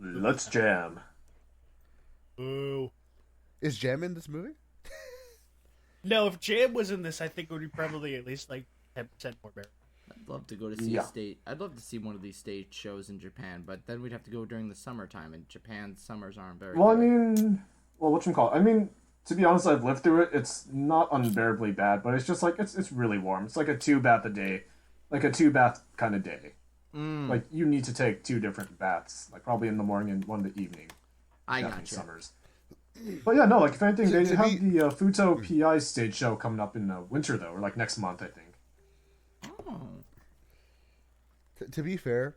Let's jam. Ooh. Is Jam in this movie? No, if Jam was in this, I think it would be probably at least like 10% more better. I'd love to go to see I'd love to see one of these stage shows in Japan, but then we'd have to go during the summertime, and Japan's summers aren't very Well, good. whatchamacallit? I mean, to be honest, I've lived through it. It's not unbearably bad, but it's just like it's really warm. It's like a 2-bath a day, like a 2-bath kind of day. Like you need to take 2 different baths, like probably in the morning and one in the evening. I got you. Summers. But yeah, no, like if anything, they have the Futo PI stage show coming up in winter though, or like next month, I think. Oh. To be fair,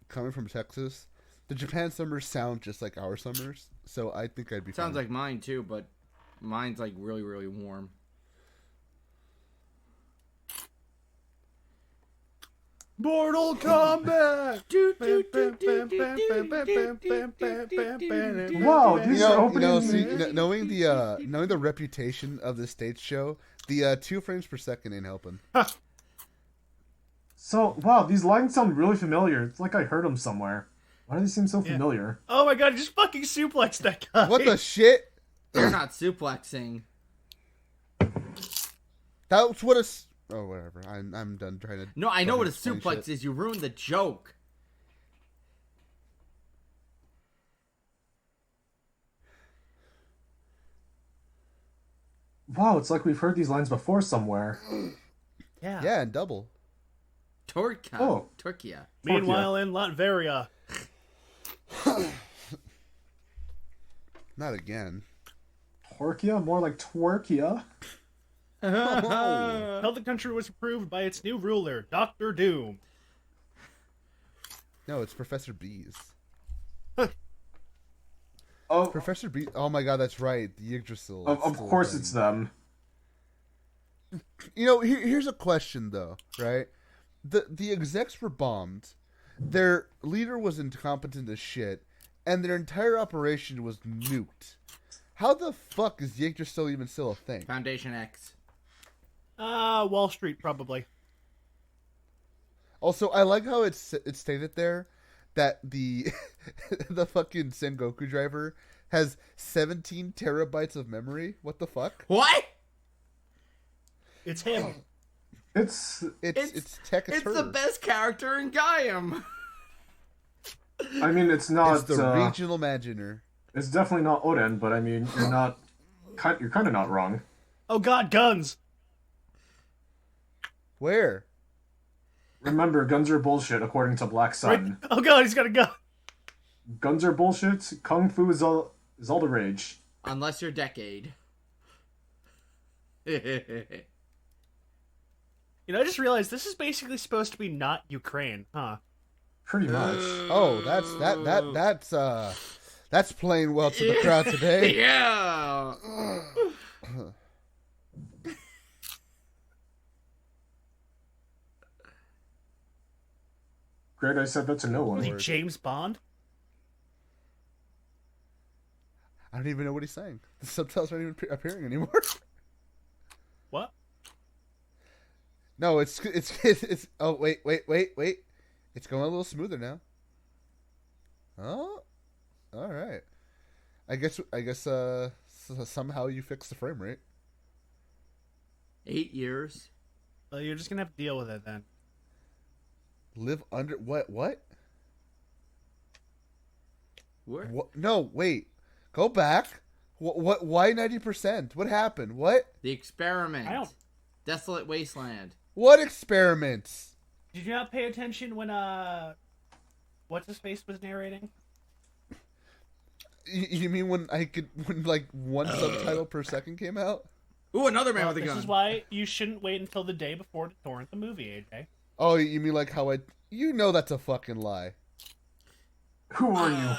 coming from Texas, the Japan summers sound just like our summers, so I think I'd be fine. Sounds like mine too, but mine's like really, really warm. Mortal Kombat! Wow, these are opening. Knowing the reputation of the stage show, the 2 frames per second ain't helping. So, wow, these lines sound really familiar. It's like I heard them somewhere. Why do they seem so familiar? Oh my god, I just fucking suplexed that guy. What the shit? They're not suplexing. That's what a... Oh, whatever. I'm done trying to... No, I know what a suplex is. You ruined the joke. Wow, it's like we've heard these lines before somewhere. Yeah. Yeah, and double. Turkia. Oh. Turkia. Meanwhile, in Latveria. Not again. Torquia? More like Twerkia? How the country was approved by its new ruler, Dr. Doom. No, it's Professor Bees. Oh, Professor Bees. Oh my god, that's right. The Yggdrasil. of course it's them. You know, here's a question though, right? The execs were bombed. Their leader was incompetent as shit, and their entire operation was nuked. How the fuck is Yggdrasil even still a thing? Foundation X. Wall Street, probably. Also, I like how it's stated there that the the fucking Sengoku driver has 17 terabytes of memory. What the fuck? What? It's him. It's Tech. It's the best character in Gaiam. I mean, it's not... It's the regional Imaginer. It's definitely not Oden, but I mean, you're kind of not wrong. Oh god, guns! Where? Remember, guns are bullshit, according to Black Sun. Right. Oh god, he's got a gun! Guns are bullshit, Kung Fu is all the rage. Unless you're Decade. You know, I just realized this is basically supposed to be not Ukraine, huh? Pretty much. Oh, that's playing well to the crowd today. Yeah. Great, I said that's a no Was he one. James Bond? I don't even know what he's saying. The subtitles aren't even appearing anymore. What? No, it's. Oh wait. It's going a little smoother now. Oh, all right. I guess. Somehow you fixed the frame rate. 8 years. Well, you're just gonna have to deal with it then. Live under what? Where? What? No, wait. Go back. What? Why 90%? What happened? What? The Experiment. I don't... Desolate Wasteland. What experiments? Did you not pay attention when, what's his face was narrating? You mean when like one subtitle per second came out? Ooh, another man Well, with a gun. this is why you shouldn't wait until the day before to torrent the movie, AJ. Oh, you mean like how I... You know that's a fucking lie. Who are you?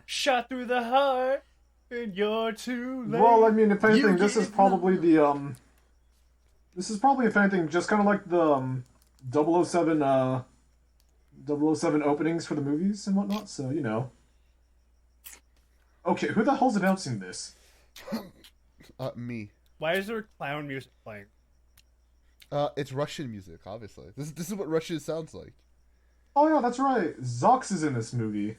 Shot through the heart, and you're too late. Well, I mean, if anything, this is probably the, This is probably, if anything, just kind of like the, 007, 007 openings for the movies and whatnot, so, you know. Okay, who the hell's announcing this? Me. Why is there clown music playing? It's Russian music, obviously. This is what Russia sounds like. Oh yeah, that's right. Zox is in this movie.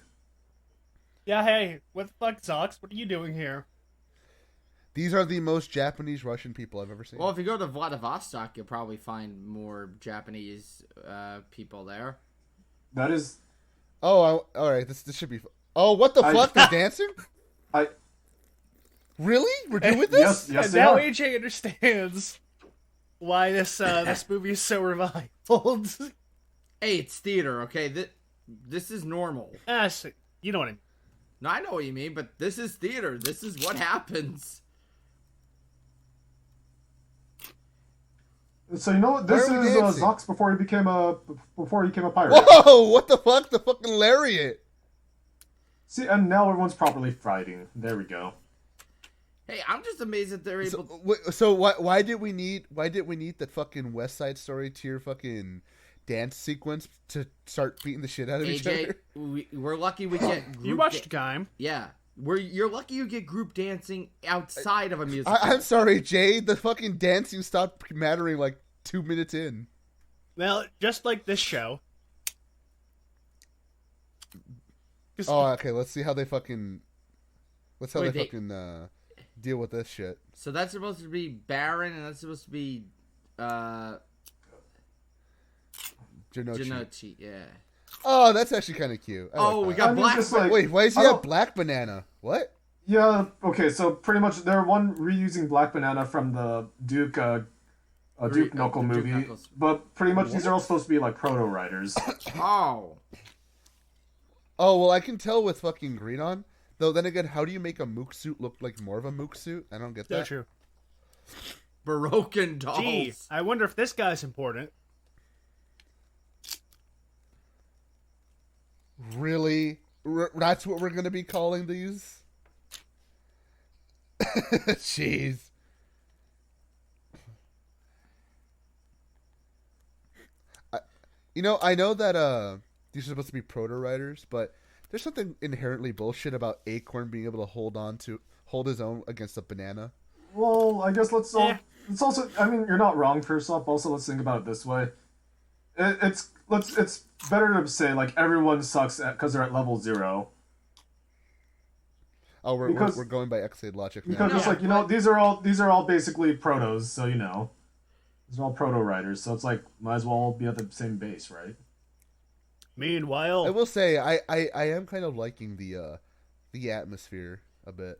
Yeah, hey, what the fuck, Zox? What are you doing here? These are the most Japanese Russian people I've ever seen. Well, if you go to Vladivostok, you'll probably find more Japanese people there. That is. Oh, all right. This should be. Oh, what the fuck? They're dancing? Really? We're doing this? Yes, and they now are. AJ understands why this movie is so reviled. Hey, it's theater, okay? This is normal. So, you know what I mean. No, I know what you mean, but this is theater. This is what happens. So you know what? This Why are we is dancing? Zox before he became a pirate. Whoa! What the fuck? The fucking lariat! See, and now everyone's properly fighting. There we go. Hey, I'm just amazed that they're able. So why did we need that fucking West Side Story tier fucking dance sequence to start beating the shit out of each AJ, other? we're lucky we get. Group You watched Gaim. Yeah, you're lucky you get group dancing outside of a musical. I'm sorry, Jay. The fucking dancing stopped mattering like 2 minutes in. Well, just like this show. Oh, okay. Let's see how they fucking. Let's how Wait, they fucking deal with this shit. So that's supposed to be Baron, and that's supposed to be Janochi. yeah. Oh, that's actually kind of cute. I like We that. got I mean, Black. just like- Wait, why does he I have don't- Black Banana? What? Yeah. Okay. So pretty much they're reusing Black Banana from the Duke Knuckle the Duke movie, Knuckles. but pretty much these are all supposed to be like proto writers. Oh, Oh, well, I can tell with fucking green on. Though, then again, how do you make a mook suit look like more of a mook suit? I don't get So that. true. broken dolls. Gee, I wonder if this guy's important. Really? That's what we're going to be calling these? Jeez. I know that these are supposed to be proto-writers, but there's something inherently bullshit about Acorn being able to hold his own against a banana. Well, I guess let's also. I mean, you're not wrong. First off, also let's think about it this way. It's better to say like everyone sucks because they're at level 0. Oh, we're going by Xade logic now. Because it's like these are all basically protos, so these are all proto writers. So it's like might as well all be at the same base, right? Meanwhile, I will say I am kind of liking the atmosphere a bit.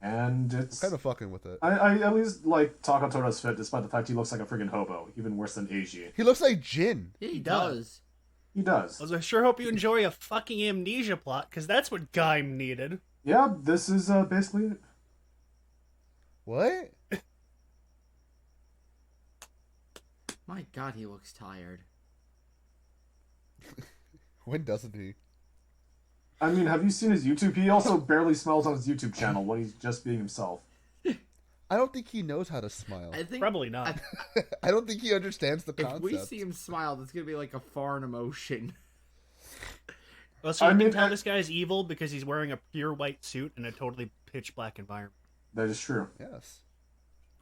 And it's I'm kind of fucking with it. I at least like Takatora's fit, despite the fact he looks like a friggin' hobo, even worse than Eiji. He looks like Jin. Yeah, he does. does. He does. I sure hope you enjoy a fucking amnesia plot, because that's what Gaim needed. Yeah, this is basically it. What? My God, he looks tired. When doesn't he? I mean, have you seen his YouTube? He also barely smiles on his YouTube channel when he's just being himself. I don't think he knows how to smile. I think Probably not. I don't think he understands the if concept. we see him smile, that's gonna be like a foreign emotion. Well, so you I can mean, tell this guy's evil because he's wearing a pure white suit in a totally pitch black environment. That is true. Yes.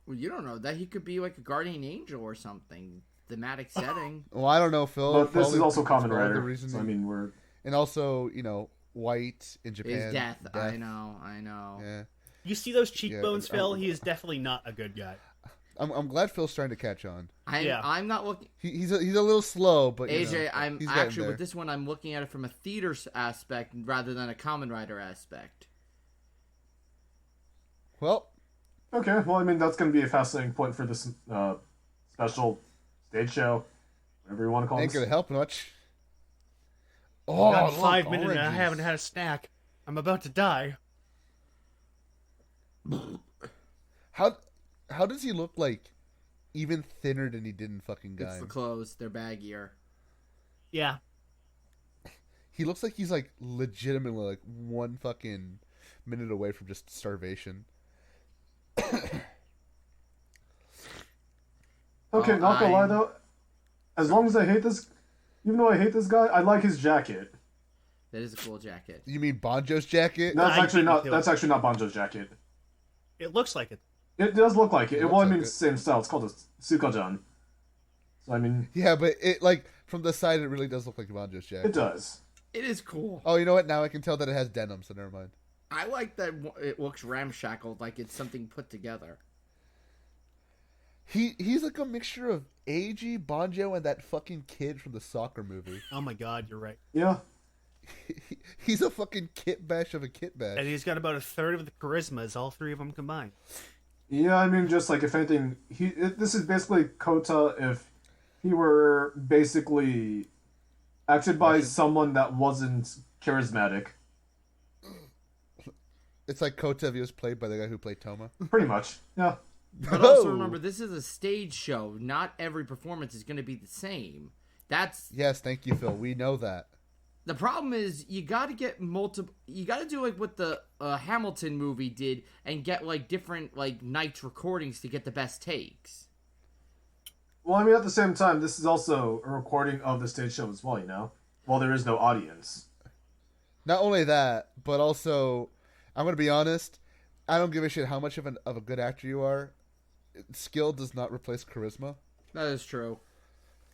Well, you don't know that he could be like a guardian angel or something. Thematic setting. Well, I don't know, Phil. But this is Probably- also Kamen probably the Rider. reason So I mean, we're and also, white in Japan. His death. I know. Yeah. You see those cheekbones, Yeah, Phil? He is definitely not a good guy. I'm glad Phil's trying to catch on. I'm not looking. He's a little slow, but AJ, I'm he's getting actually there. with this one. I'm looking at it from a theater aspect rather than a Kamen Rider aspect. Well, okay. Well, I mean, that's going to be a fascinating point for this special stage show, whatever you want to call ain't this. gonna help much. I've Oh, got look, 5 minutes and I oranges. haven't had a snack. I'm about to die. How does he look like even thinner than he did in fucking It's Gaim? the clothes. They're baggier. Yeah. He looks like he's like legitimately like one fucking minute away from just starvation. Okay, not gonna lie though. As long as I hate this, even though I hate this guy, I like his jacket. That is a cool jacket. You mean Bonjo's jacket? That's I actually didn't not. feel That's it. actually not Banjo's jacket. It looks like it. It does look like it. It Well, I looks mean, like it's the same style. It's called a Sukajan. So I mean, Yeah, but it like from the side, it really does look like Bonjo's jacket. it does. It is cool. Oh, you know what? Now I can tell that it has denim, so never mind. I like that it looks ramshackled, like it's something put together. He's like a mixture of Eiji, Banjo, and that fucking kid from the soccer movie. Oh my god, you're right. Yeah. He's a fucking kit bash of a kit bash. And he's got about a third of the charisma as all three of them combined. Yeah, I mean, just like if anything, this is basically Kota if he were basically acted by someone that wasn't charismatic. It's like Kota if he was played by the guy who played Toma. Pretty much, yeah. But also remember, this is a stage show. Not every performance is going to be the same. That's Yes, thank you, Phil. We know that. the problem. Is you got to get multiple. You got to do like what the Hamilton movie did, and get like different like nights recordings to get the best takes. Well, I mean, at the same time, this is also a recording of the stage show as well, you know? Well, there is no audience. Not only that, but also, I'm going to be honest, I don't give a shit how much of a good actor you are. Skill does not replace charisma. That is true.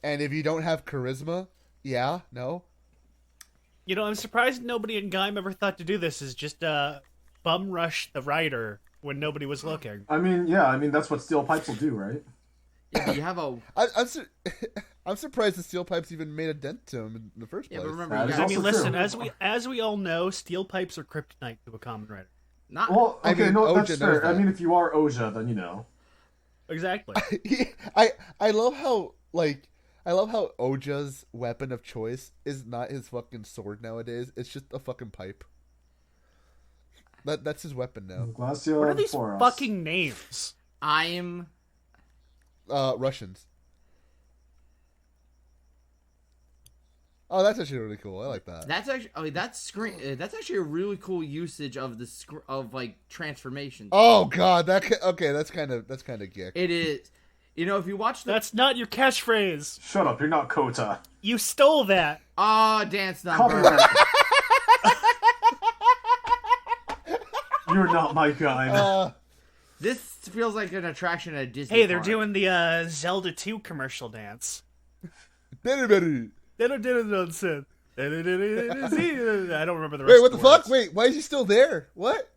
And if you don't have charisma, no. You know, I'm surprised nobody in Gaim ever thought to do this, is just bum rush the writer when nobody was looking. I mean, yeah, I mean, that's what steel pipes will do, right? Yeah, but you have a I'm surprised the steel pipes even made a dent to him in the first place. but remember, That you is got, I mean, also listen, true. as we all know, steel pipes are kryptonite to a common writer. not. Well, I okay, mean, no, Oja that's knows fair. I that. mean, if you are Oja, then you know. Exactly. I love how Oja's weapon of choice is not his fucking sword nowadays. It's just a fucking pipe. That's his weapon now. Glacio What are and these Foros. fucking names? I am. Russians. Oh, that's actually really cool. I like that. That's actually. I mean, that's actually a really cool usage of the of like transformations. Oh god, that's kind of geek. It is. You know, if you watch the That's not your catchphrase. Shut up, you're not Kota. You stole that. dance number. Copyright. You're not my guy. This feels like an attraction at a Disney. Hey, they're park. doing the Zelda 2 commercial dance. Wait, They don't do it. I don't remember the rest. what of the the fuck? words. Wait, why is he still there? What?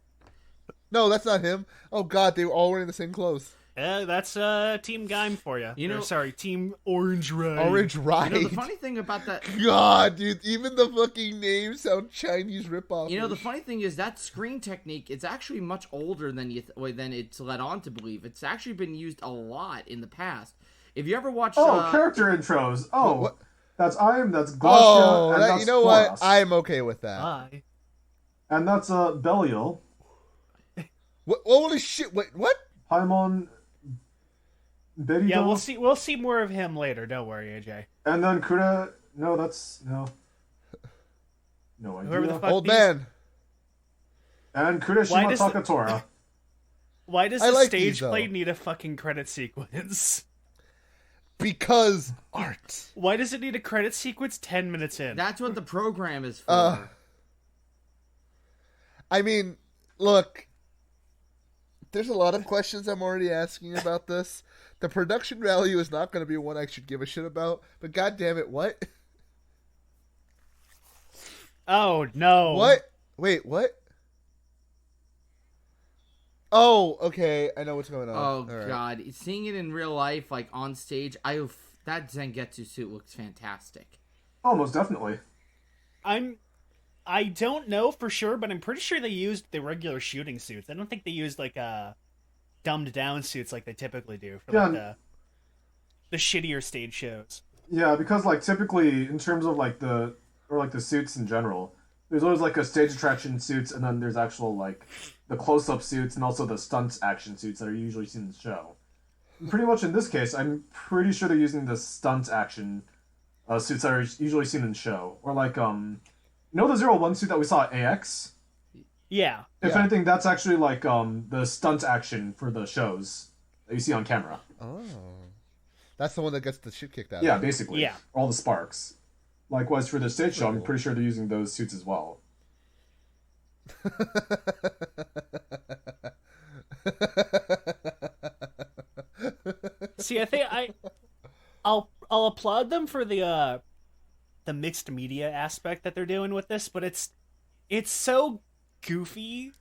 No, that's not him. Oh god, they were all wearing the same clothes. That's Team Gaim for you. You know- Sorry, Team Orange Ride. Orange You Ride. know, the funny thing about that. God, dude, even the fucking names sound Chinese ripoff. You know, the funny thing is that screen technique. It's actually much older than than it's led on to believe. It's actually been used a lot in the past. If you ever watched, Character intros. Oh, What? that's Glacia, Oh, and that's you know what? Foros. I'm okay with that. Bye. And that's Belial, What? Holy shit! Wait, what? Paimon, Berido, Yeah, we'll see more of him later. Don't worry, AJ. and then Kura. No, that's no idea. Whoever the fuck Old these- man. And Why Kurashima does the- Takatora. Why does I the like stage these, though. play need a fucking credit sequence? Because art. Why does it need a credit sequence 10 minutes in? that's what the program is for. I mean, look. There's a lot of questions I'm already asking about this. The production value is not going to be one I should give a shit about. But god damn it, what? Oh, no. What? Wait, what? Oh, okay. I know what's going on. Oh All right. god, seeing it in real life, like on stage, that Zangetsu suit looks fantastic. Oh, most definitely. I don't know for sure, but I'm pretty sure they used the regular shooting suits. I don't think they used like dumbed down suits like they typically do for like Yeah. the shittier stage shows. Yeah, because like typically in terms of like the suits in general, there's always like a stage attraction suits, and then there's actual like the close-up suits and also the stunt action suits that are usually seen in the show. And pretty much in this case, I'm pretty sure they're using the stunt action suits that are usually seen in the show, or like you know the 01 suit that we saw at AX. Yeah. If Yeah. anything, that's actually like the stunt action for the shows that you see on camera. Oh. That's the one that gets the shit kicked out Yeah, of it. basically. Yeah. All the sparks. Likewise for the stage show, I'm Cool. pretty sure they're using those suits as well. See, I think I'll applaud them for the the mixed media aspect that they're doing with this, but it's so goofy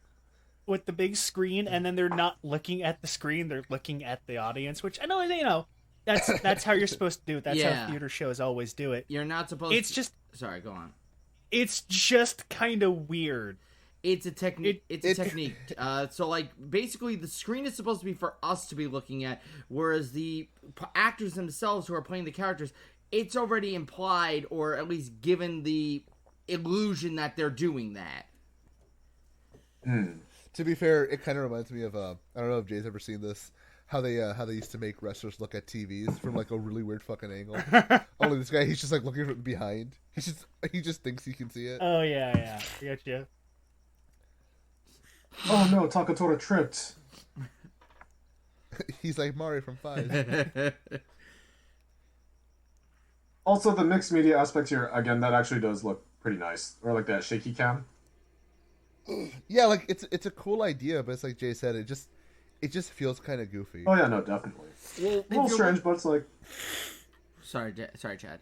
with the big screen, and then they're not looking at the screen, they're looking at the audience, which I know, that's how you're supposed to do it. That's how theater shows always do it. You're not supposed It's just... Sorry, go on. It's just kind of weird. It's a technique. It's a technique. So, like, basically, the screen is supposed to be for us to be looking at, whereas the actors themselves who are playing the characters, it's already implied, or at least given the illusion that they're doing that. To be fair, it kind of reminds me of I don't know if Jay's ever seen this. How they used to make wrestlers look at TVs from like a really weird fucking angle. Only this guy, he's just like looking from behind. He just thinks he can see it. Oh yeah, I got you. Oh no, Takatora tripped. He's like Mario from 5. Also, the mixed media aspect here, again, that actually does look pretty nice. Or like that shaky cam. Yeah, like it's a cool idea, but it's like Jay said, it just feels kind of goofy. Oh yeah, no, definitely. Well, A little strange, but it's like... Sorry, Chad.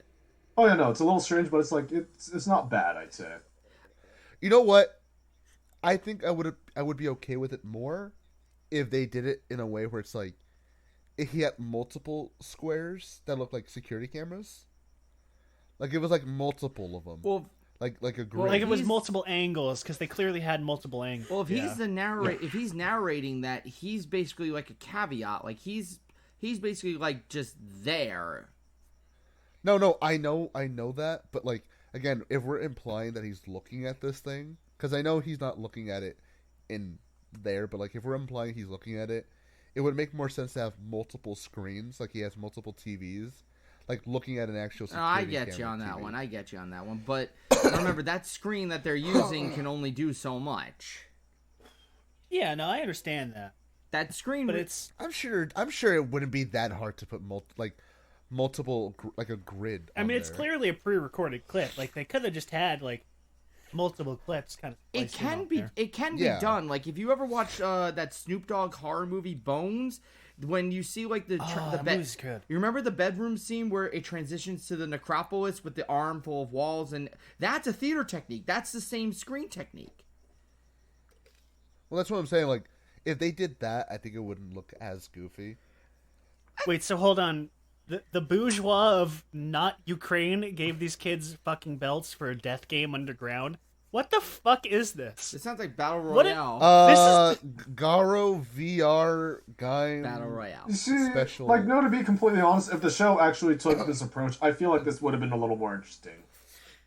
Oh yeah, no, it's a little strange, but it's like, it's not bad, I'd say. You know what? I think I would be okay with it more if they did it in a way where it's like, if he had multiple squares that look like security cameras. Like it was like multiple of them. Well, like a grid. Well, like it was multiple angles, because they clearly had multiple angles. Well, if he's if he's narrating that, he's basically like a caveat. Like he's basically like just there. No, I know that, but like again, if we're implying that he's looking at this thing, because I know he's not looking at it in there, but like if we're implying he's looking at it, it would make more sense to have multiple screens, like he has multiple TVs, like looking at an actual security I get you on TV. that one. I get you on that one. But remember, that screen that they're using can only do so much. Yeah, no, I understand that. That screen, but it's... I'm sure it wouldn't be that hard to put multiple like a grid. I mean, it's clearly a pre-recorded clip. Like they could have just had like multiple clips kind of. It can be done. Like if you ever watch that Snoop Dogg horror movie Bones, when you see like the bed, you remember the bedroom scene where it transitions to the necropolis with the arm full of walls, and that's a theater technique. That's the same screen technique. Well, that's what I'm saying. Like if they did that, I think it wouldn't look as goofy. Wait, so hold on. The bourgeois of not Ukraine gave these kids fucking belts for a death game underground. What the fuck is this? It sounds like Battle Royale. This is Garo VR guy Battle Royale. Special. Like, no, to be completely honest, if the show actually took this approach, I feel like this would have been a little more interesting.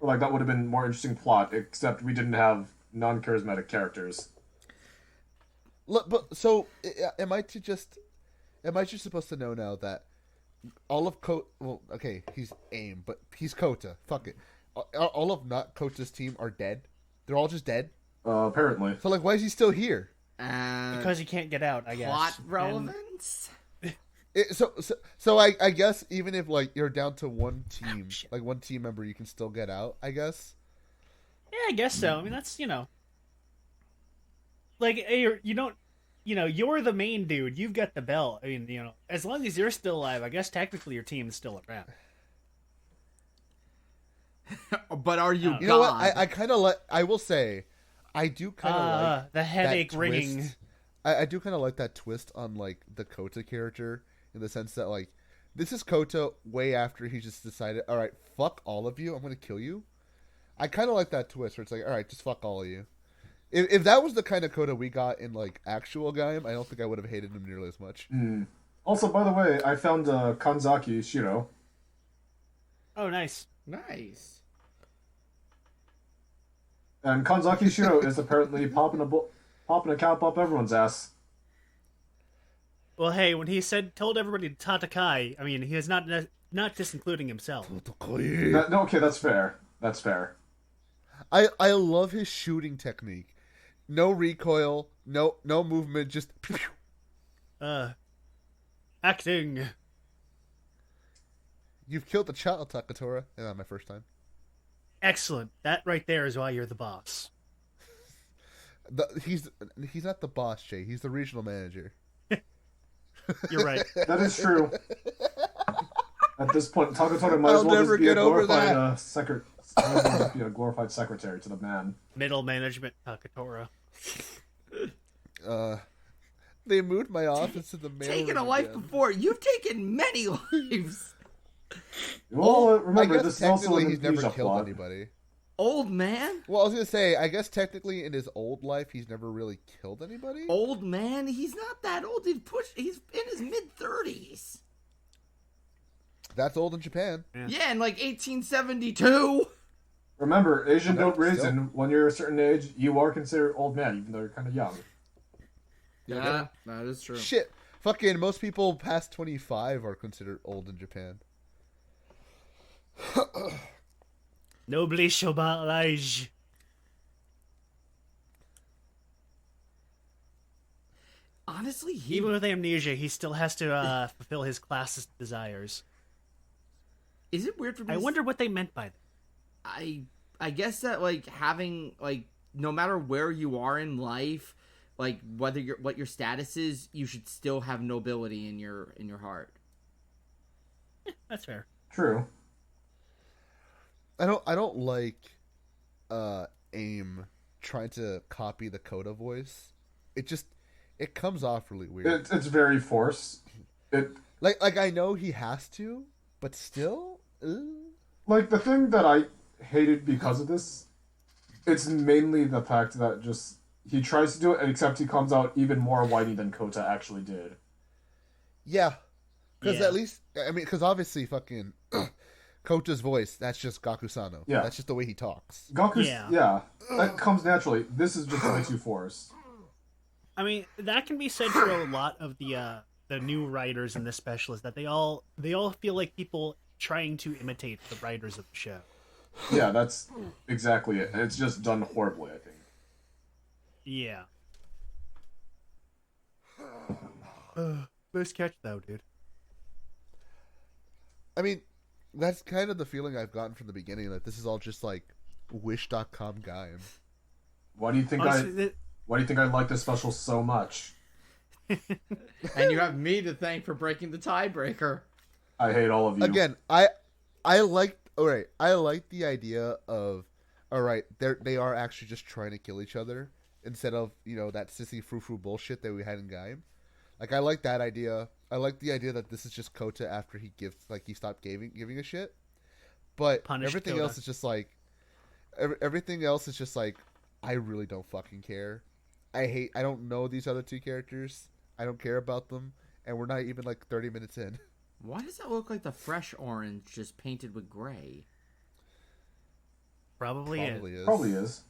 Or like that would have been more interesting plot, except we didn't have non-charismatic characters. Look, but so am I just supposed to know now that all of he's AIM, but he's Kota. Fuck it. All of not Kota's team are dead. They're all just dead. Apparently. So like, why is he still here? Because he can't get out, I guess. Plot relevance. So I guess even if like you're down to one team, like one team member, you can still get out. I guess. Yeah, I guess so. I mean, that's like you're the main dude. You've got the belt. I mean, as long as you're still alive, I guess technically your team is still around. But are you? You know what? I kind of like. I will say, I do kind of like the headache ringing. I do kind of like that twist on like the Kota character in the sense that like this is Kota way after he just decided, all right, fuck all of you, I'm gonna kill you. I kind of like that twist where it's like, all right, just fuck all of you. If that was the kind of Kota we got in like actual Gaim, I don't think I would have hated him nearly as much. Also, by the way, I found Kanzaki Shiro. Oh, nice. Nice. And Kanzaki Shiro is apparently popping a cap up everyone's ass. Well, hey, when he told everybody to Tatakai, I mean, he is not disincluding himself. Okay, that's fair. That's fair. I love his shooting technique. No recoil, no movement, just acting. You've killed a child, Takatora. Yeah, not my first time. Excellent. That right there is why you're the boss. He's not the boss, Jay. He's the regional manager. You're right. That is true. At this point, Takatora might as well just be a glorified secretary to the man. Middle management Takatora. They moved my office to the mail. Taken a life before. You've taken many lives. Well, remember, this is also he's never killed anybody. Old man? Well, I was gonna say, I guess technically in his old life, he's never really killed anybody. Old man? He's not that old. He's in his mid-30s. That's old in Japan. Yeah, in like 1872. Remember, Asian don't reason. When you're a certain age, you are considered old man, even though you're kind of young. Yeah, that is true. Shit. Fucking most people past 25 are considered old in Japan. Nobly Shobalage. Honestly, even with amnesia, he still has to fulfill his class's desires. Is it weird for me? I wonder what they meant by that. I guess that like having like no matter where you are in life, like what your status is, you should still have nobility in your heart. That's fair. True. I don't like AIM trying to copy the Coda voice. It comes off really weird. It's very forced. Like I know he has to, but still. Like the thing that I hated because of this, it's mainly the fact that just he tries to do it, except he comes out even more whiny than Kota actually did. Yeah, because at least because obviously fucking. Kota's voice, that's just Gakusano. Yeah. That's just the way he talks. Yeah. That comes naturally. This is just way too forced. I mean, that can be said for a lot of the new writers and the specialists, that they all feel like people trying to imitate the writers of the show. Yeah, that's exactly it. And it's just done horribly, I think. Yeah. Nice catch, though, dude. I mean, that's kind of the feeling I've gotten from the beginning, that this is all just like Wish.com Gaim. Why do you think I like this special so much? And you have me to thank for breaking the tiebreaker. I hate all of you. Again, I like the idea of they are actually just trying to kill each other instead of, that sissy frou-frou bullshit that we had in Gaim. Like, I like that idea. I like the idea that this is just Kota after he stopped giving a shit. But everything else is just like, I really don't fucking care. I don't know these other two characters. I don't care about them. And we're not even like 30 minutes in. Why does that look like the fresh orange just painted with gray? Probably is. Probably is.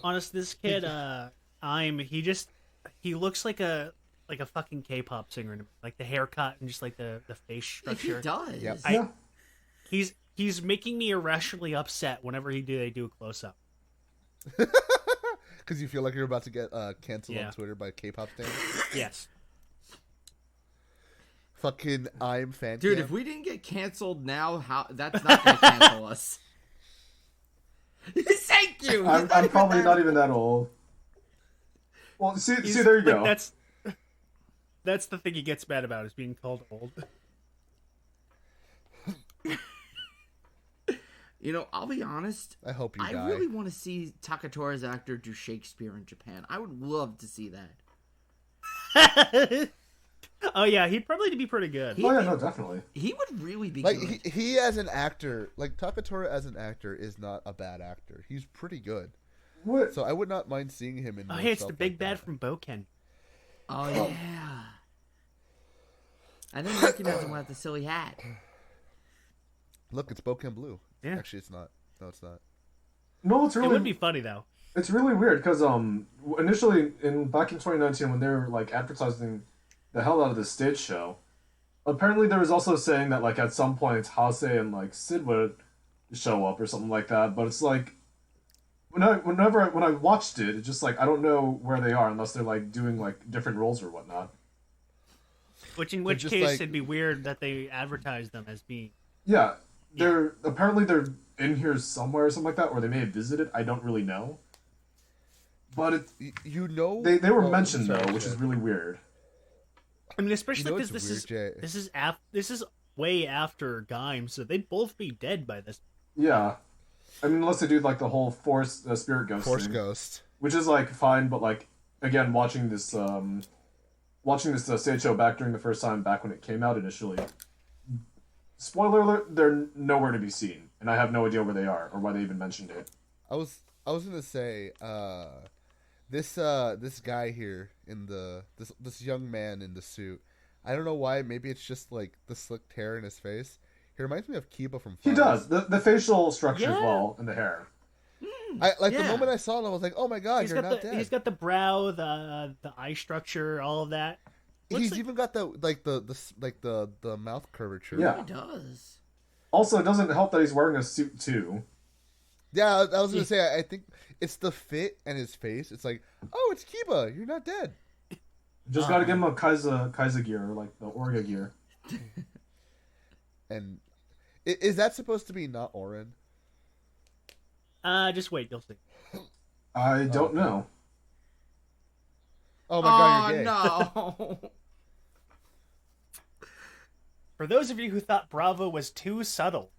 Honest, this kid, he looks like a fucking K-pop singer, like the haircut and just like the face structure. He does. Yep. He's making me irrationally upset whenever they do a close up. Because you feel like you're about to get canceled on Twitter by K-pop fans. Yes. Fucking I'm fan. Dude, if we didn't get canceled now, that's not going to cancel us. Thank you. I'm probably not even that old. Well, see, there you go. That's the thing he gets mad about, is being called old. I'll be honest. I hope you die. I really want to see Takatora's actor do Shakespeare in Japan. I would love to see that. Oh yeah, he'd probably be pretty good. No, definitely. He would really be like good. he as an actor, like Takatora as an actor is not a bad actor. He's pretty good. What? So I would not mind seeing him in. Oh, hey, it's the big bad from Boken. Oh yeah. I didn't recognize him without the silly hat. Look, it's Boken Blue. Yeah. Actually, it's not. No, it's not. No, it's really. It would be funny though. It's really weird because initially back in 2019 when they were like advertising the hell out of the stage show, apparently there was also saying that like at some point Hase and like Sid would show up or something like that. But it's like when I watched it, it's just like I don't know where they are unless they're like doing like different roles or whatnot. Which in which case it'd be weird that they advertise them as being. Yeah, they're in here somewhere or something like that, or they may have visited. I don't really know. But they were mentioned though, which is really weird. I mean, especially because weird, this is way after Gaim, so they'd both be dead by this. Yeah, I mean, unless they do like the whole spirit ghost Force thing, ghost, which is like fine, but like again, watching this stage show back during the first time, back when it came out initially. Spoiler alert: they're nowhere to be seen, and I have no idea where they are or why they even mentioned it. I was gonna say, this guy here in this young man in the suit. I don't know why. Maybe it's just like the slicked hair in his face. He reminds me of Kiba from Flash. He does the facial structure as well, and the hair. The moment I saw him, I was like, "Oh my god, you're not dead." He's got the brow, the eye structure, all of that. He's even got the mouth curvature. Yeah, he does. Also, it doesn't help that he's wearing a suit too. Yeah, I was gonna say. I think it's the fit and his face. It's like, oh, it's Kiba. You're not dead. Just gotta give him a Kaiser gear, or like the Orga gear. And is that supposed to be not Orin? Just wait, you'll see. I don't know. Oh my god, you're gay. No. For those of you who thought Bravo was too subtle.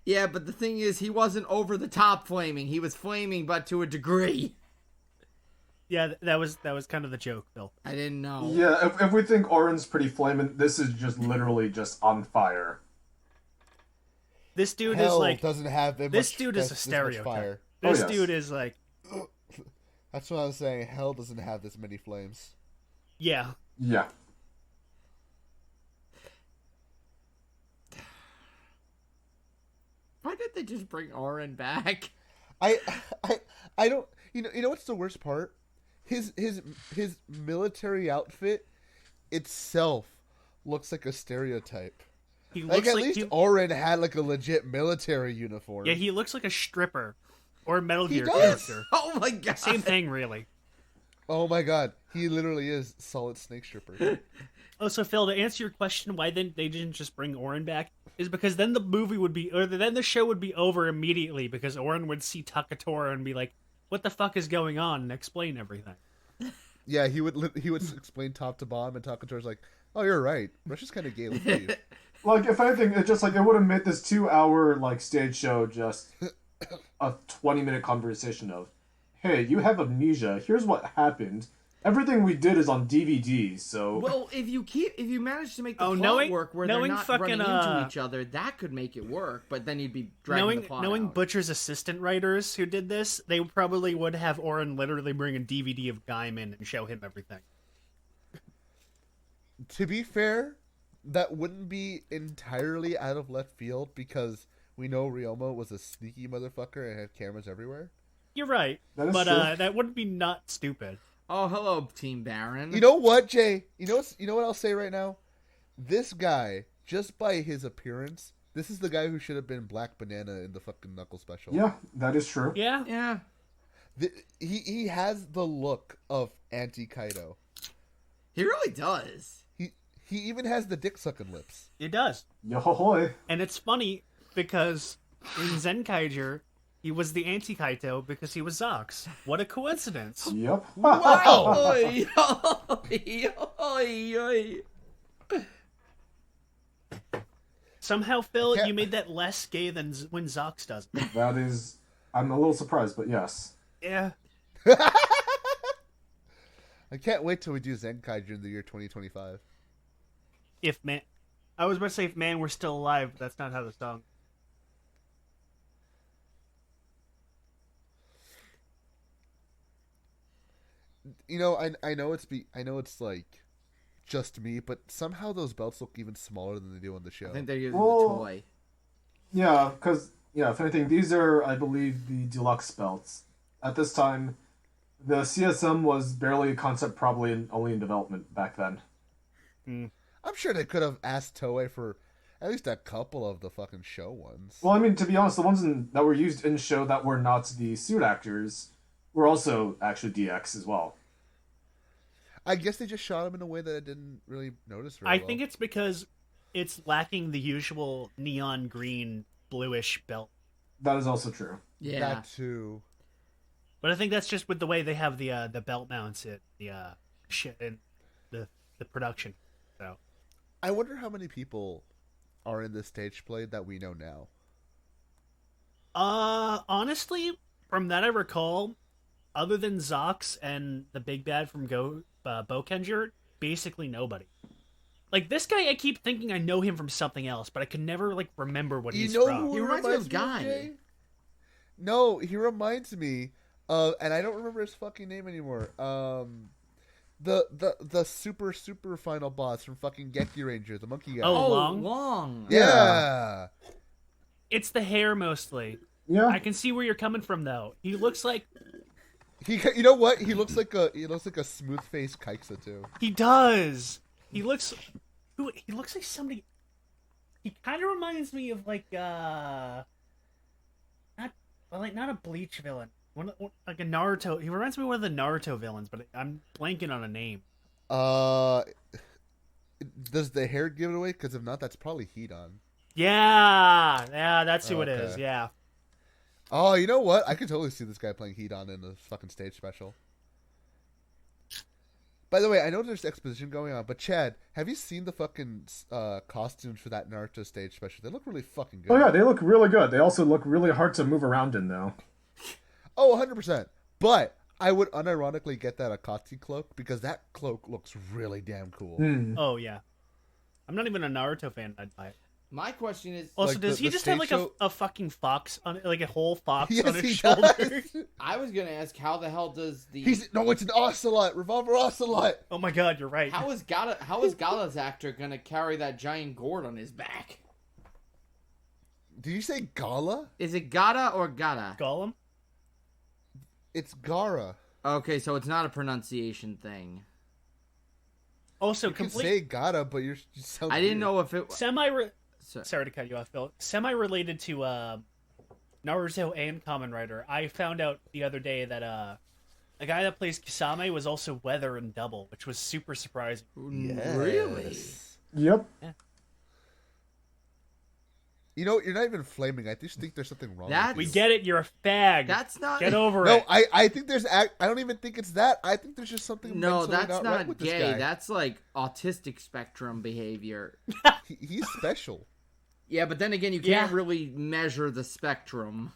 Yeah, but the thing is, he wasn't over the top flaming. He was flaming, but to a degree. Yeah, that was kind of the joke, Bill. I didn't know. Yeah, if we think Orin's pretty flaming, this is just literally just on fire. This dude Hell is like doesn't have this dude is a stereotype. This dude is like. That's what I was saying. Hell doesn't have this many flames. Yeah. Yeah. Why did they just bring Orin back? I don't. You know what's the worst part? His military outfit itself looks like a stereotype. He looks at least Orin had like a legit military uniform. Yeah, he looks like a stripper or a Metal Gear does. character. Oh my god. Same thing, really. Oh my god, he literally is Solid Snake stripper. Oh, so Phil, to answer your question, why then they didn't just bring Orin back is because then the movie would be, or then the show would be over immediately because Orin would see Takatora and be like, "What the fuck is going on?" and explain everything. Yeah, he would explain top to bottom, and Takatora's like, "Oh, you're right. Russia's kind of gay. Look at you." Like, if anything, it just like it would have made this 2-hour like stage show just a 20-minute conversation of, "Hey, you have amnesia. Here's what happened. Everything we did is on DVD, so." Well, if you manage to make the plot work where they're not running into each other, that could make it work. But then you'd be dragging the plot out. Butcher's assistant writers who did this, they probably would have Orin literally bring a DVD of Gaiman and show him everything. To be fair, that wouldn't be entirely out of left field because we know Ryoma was a sneaky motherfucker and had cameras everywhere. You're right, but that wouldn't be not stupid. Oh, hello, Team Baron. You know what, Jay? You know what I'll say right now? This guy, just by his appearance, this is the guy who should have been Black Banana in the fucking Knuckles special. Yeah, that is true. Yeah. He has the look of Anti-Kaido. He really does. He even has the dick-sucking lips. It does. Yo-ho-hoy. And it's funny because in Zenkaiger, he was the anti-Kaito because he was Zox. What a coincidence. Yep. Wow! Somehow, Phil, you made that less gay than when Zox does it. That is... I'm a little surprised, but yes. Yeah. I can't wait till we do Zenkaiger in the year 2025. I was about to say if man were still alive, but that's not how the song. You know, I know it's like just me, but somehow those belts look even smaller than they do on the show. I think they're using the toy. Yeah, because if anything, these are, I believe, the deluxe belts. At this time, the CSM was barely a concept, probably only in development back then. I'm sure they could have asked Toei for at least a couple of the fucking show ones. Well, I mean, to be honest, the ones that were used in show that were not the suit actors were also actually DX as well. I guess they just shot him in a way that I didn't really notice very I well. think it's because it's lacking the usual neon green, bluish belt. That is also true. Yeah. That too. But I think that's just with the way they have the belt mounts, the the production. So I wonder how many people are in this stage play that we know now. Honestly, from that I recall, other than Zox and the big bad from Bokenger, basically nobody. Like, this guy, I keep thinking I know him from something else, but I can never, like, remember what he's from. He reminds me of Guy. No, he reminds me of, and I don't remember his fucking name anymore. The super final boss from fucking Geki Ranger, the monkey guy. Oh, Long. Yeah. It's the hair mostly. Yeah. I can see where you're coming from though. He looks like You know what? He looks like a smooth faced Kaiksa too. he does. He looks like somebody. He kind of reminds me of like not a Bleach villain. Like a Naruto. He reminds me of one of the Naruto villains, but I'm blanking on a name. Does the hair give it away? Because if not, that's probably Hidan. Yeah, that's who it is. Yeah. Oh, you know what? I could totally see this guy playing Hidan in the fucking stage special. By the way, I know there's exposition going on, but Chad, have you seen the fucking costumes for that Naruto stage special? They look really fucking good. Oh yeah, they look really good. They also look really hard to move around in, though. Oh, 100%. But I would unironically get that Akatsuki cloak because that cloak looks really damn cool. Oh yeah. I'm not even a Naruto fan. I'd buy it. My question is... Also, like does he just have like a fucking fox on like a whole fox Yes, on his he shoulder? does. I was going to ask, how the hell does the... No, it's an ocelot. Revolver ocelot. Oh my god, you're right. How is Gala's actor going to carry that giant gourd on his back? Did you say Gala? Is it Gata or Gata? Gollum? It's Gara. Okay, so it's not a pronunciation thing. Also, You can say Gata, but you sound I didn't weird. know if it... Sorry to cut you off, Phil. Semi-related to Naruto and Kamen Rider, I found out the other day that the guy that plays Kisame was also Weather in Double, which was super surprising. Yes. Really? Yep. Yeah. You know, you're not even flaming. I just think there's something wrong with We you. get it, you're a fag. That's not... Get over No, it. I think there's... I don't even think it's that. I think there's just something No, mentally that's right not with this gay. guy. That's like autistic spectrum behavior. He's special. Yeah, but then again, you can't really measure the spectrum.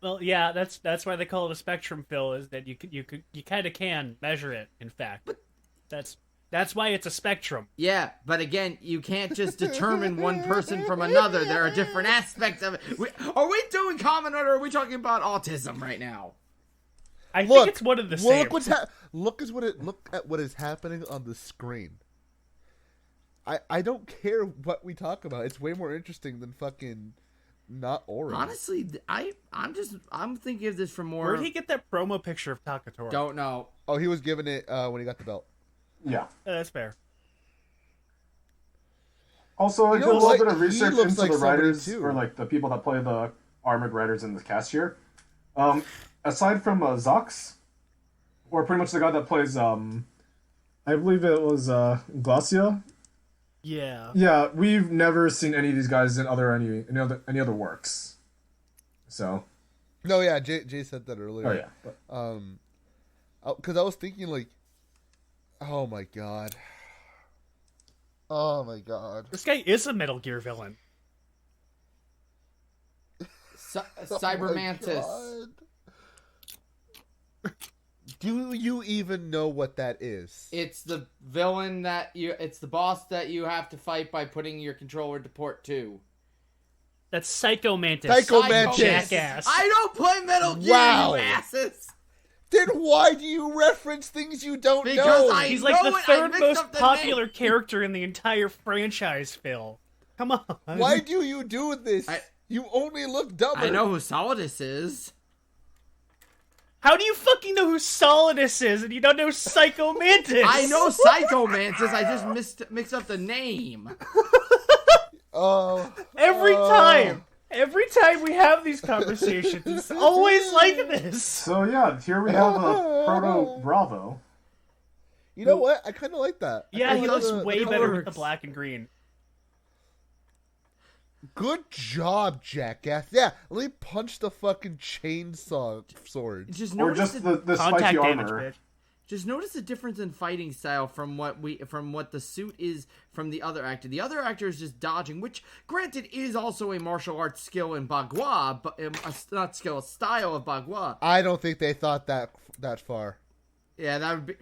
Well, yeah, that's why they call it a spectrum, Phil, is that you kind of can measure it, in fact. But that's why it's a spectrum. Yeah, but again, you can't just determine one person from another. There are different aspects of it. Are we doing Kamen Rider, or are we talking about autism right now? I think it's one of the same. Look at what is happening on the screen. I don't care what we talk about. It's way more interesting than fucking not orange. Honestly, I'm thinking of this from more... Where'd he get that promo picture of Takatora? Don't know. Oh, he was given it when he got the belt. Yeah. That's fair. Also, I You did know a little what? bit of He research looks into like the somebody writers, too. or like the people that play the armored riders in the cast here. Aside from Zox, or pretty much the guy that plays, I believe it was Glacia. Yeah. Yeah, we've never seen any of these guys in any other works. So. No, yeah, Jay said that earlier. Oh yeah. But... because I was thinking like, oh my god. Oh my god. This guy is a Metal Gear villain. Cybermantis. Oh do you even know what that is? It's the villain it's the boss that you have to fight by putting your controller to port 2. That's Psycho Mantis. Psycho Mantis. Jackass. I don't play Metal Gear, Wow. you asses! Then why do you reference things you don't Because know? He's like the third mixed most up the popular name. character in the entire franchise, Phil. Come on. Why do you do this? You only look dumber. I know who Solidus is. How do you fucking know who Solidus is and you don't know Psycho Mantis? I know Psycho Mantis, I just mixed up the name. Oh. Every time we have these conversations, it's always like this. So yeah, here we have a Proto Bravo. You know what? I kind of like that. Yeah, he like looks the way better with colors. the black and green. Good job, jackass. Yeah, let me punch the fucking chainsaw sword. Just Or notice just the the Contact spiky damage, armor. bitch. Just notice the difference in fighting style from what the suit is from the other actor. The other actor is just dodging, which, granted, is also a martial arts skill in Bagua, but not skill, a style of Bagua. I don't think they thought that far. Yeah, that would be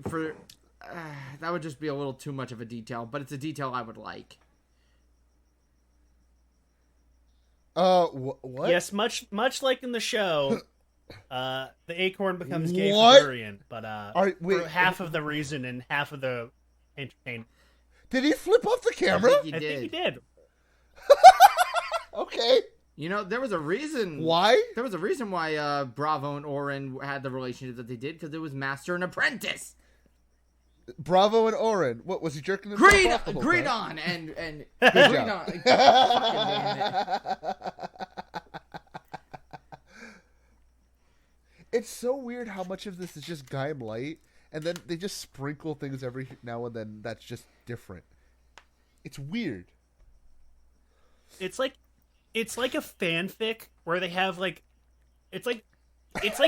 that would just be a little too much of a detail, but it's a detail I would like. What? Yes, much like in the show. The acorn becomes gay for Durian, but for half of the reason and half of the entertainment. Did he flip off the camera? I think he did. Okay. You know, there was a reason. Why? There was a reason why Bravo and Oren had the relationship that they did, because it was master and apprentice. Bravo and Oren. What was he jerking himself off the whole Greed time? on and Good Greed job. on. Fucking damn it. It's so weird how much of this is just Gaim Light, and then they just sprinkle things every now and then that's just different. It's weird. It's like a fanfic where they have like it's like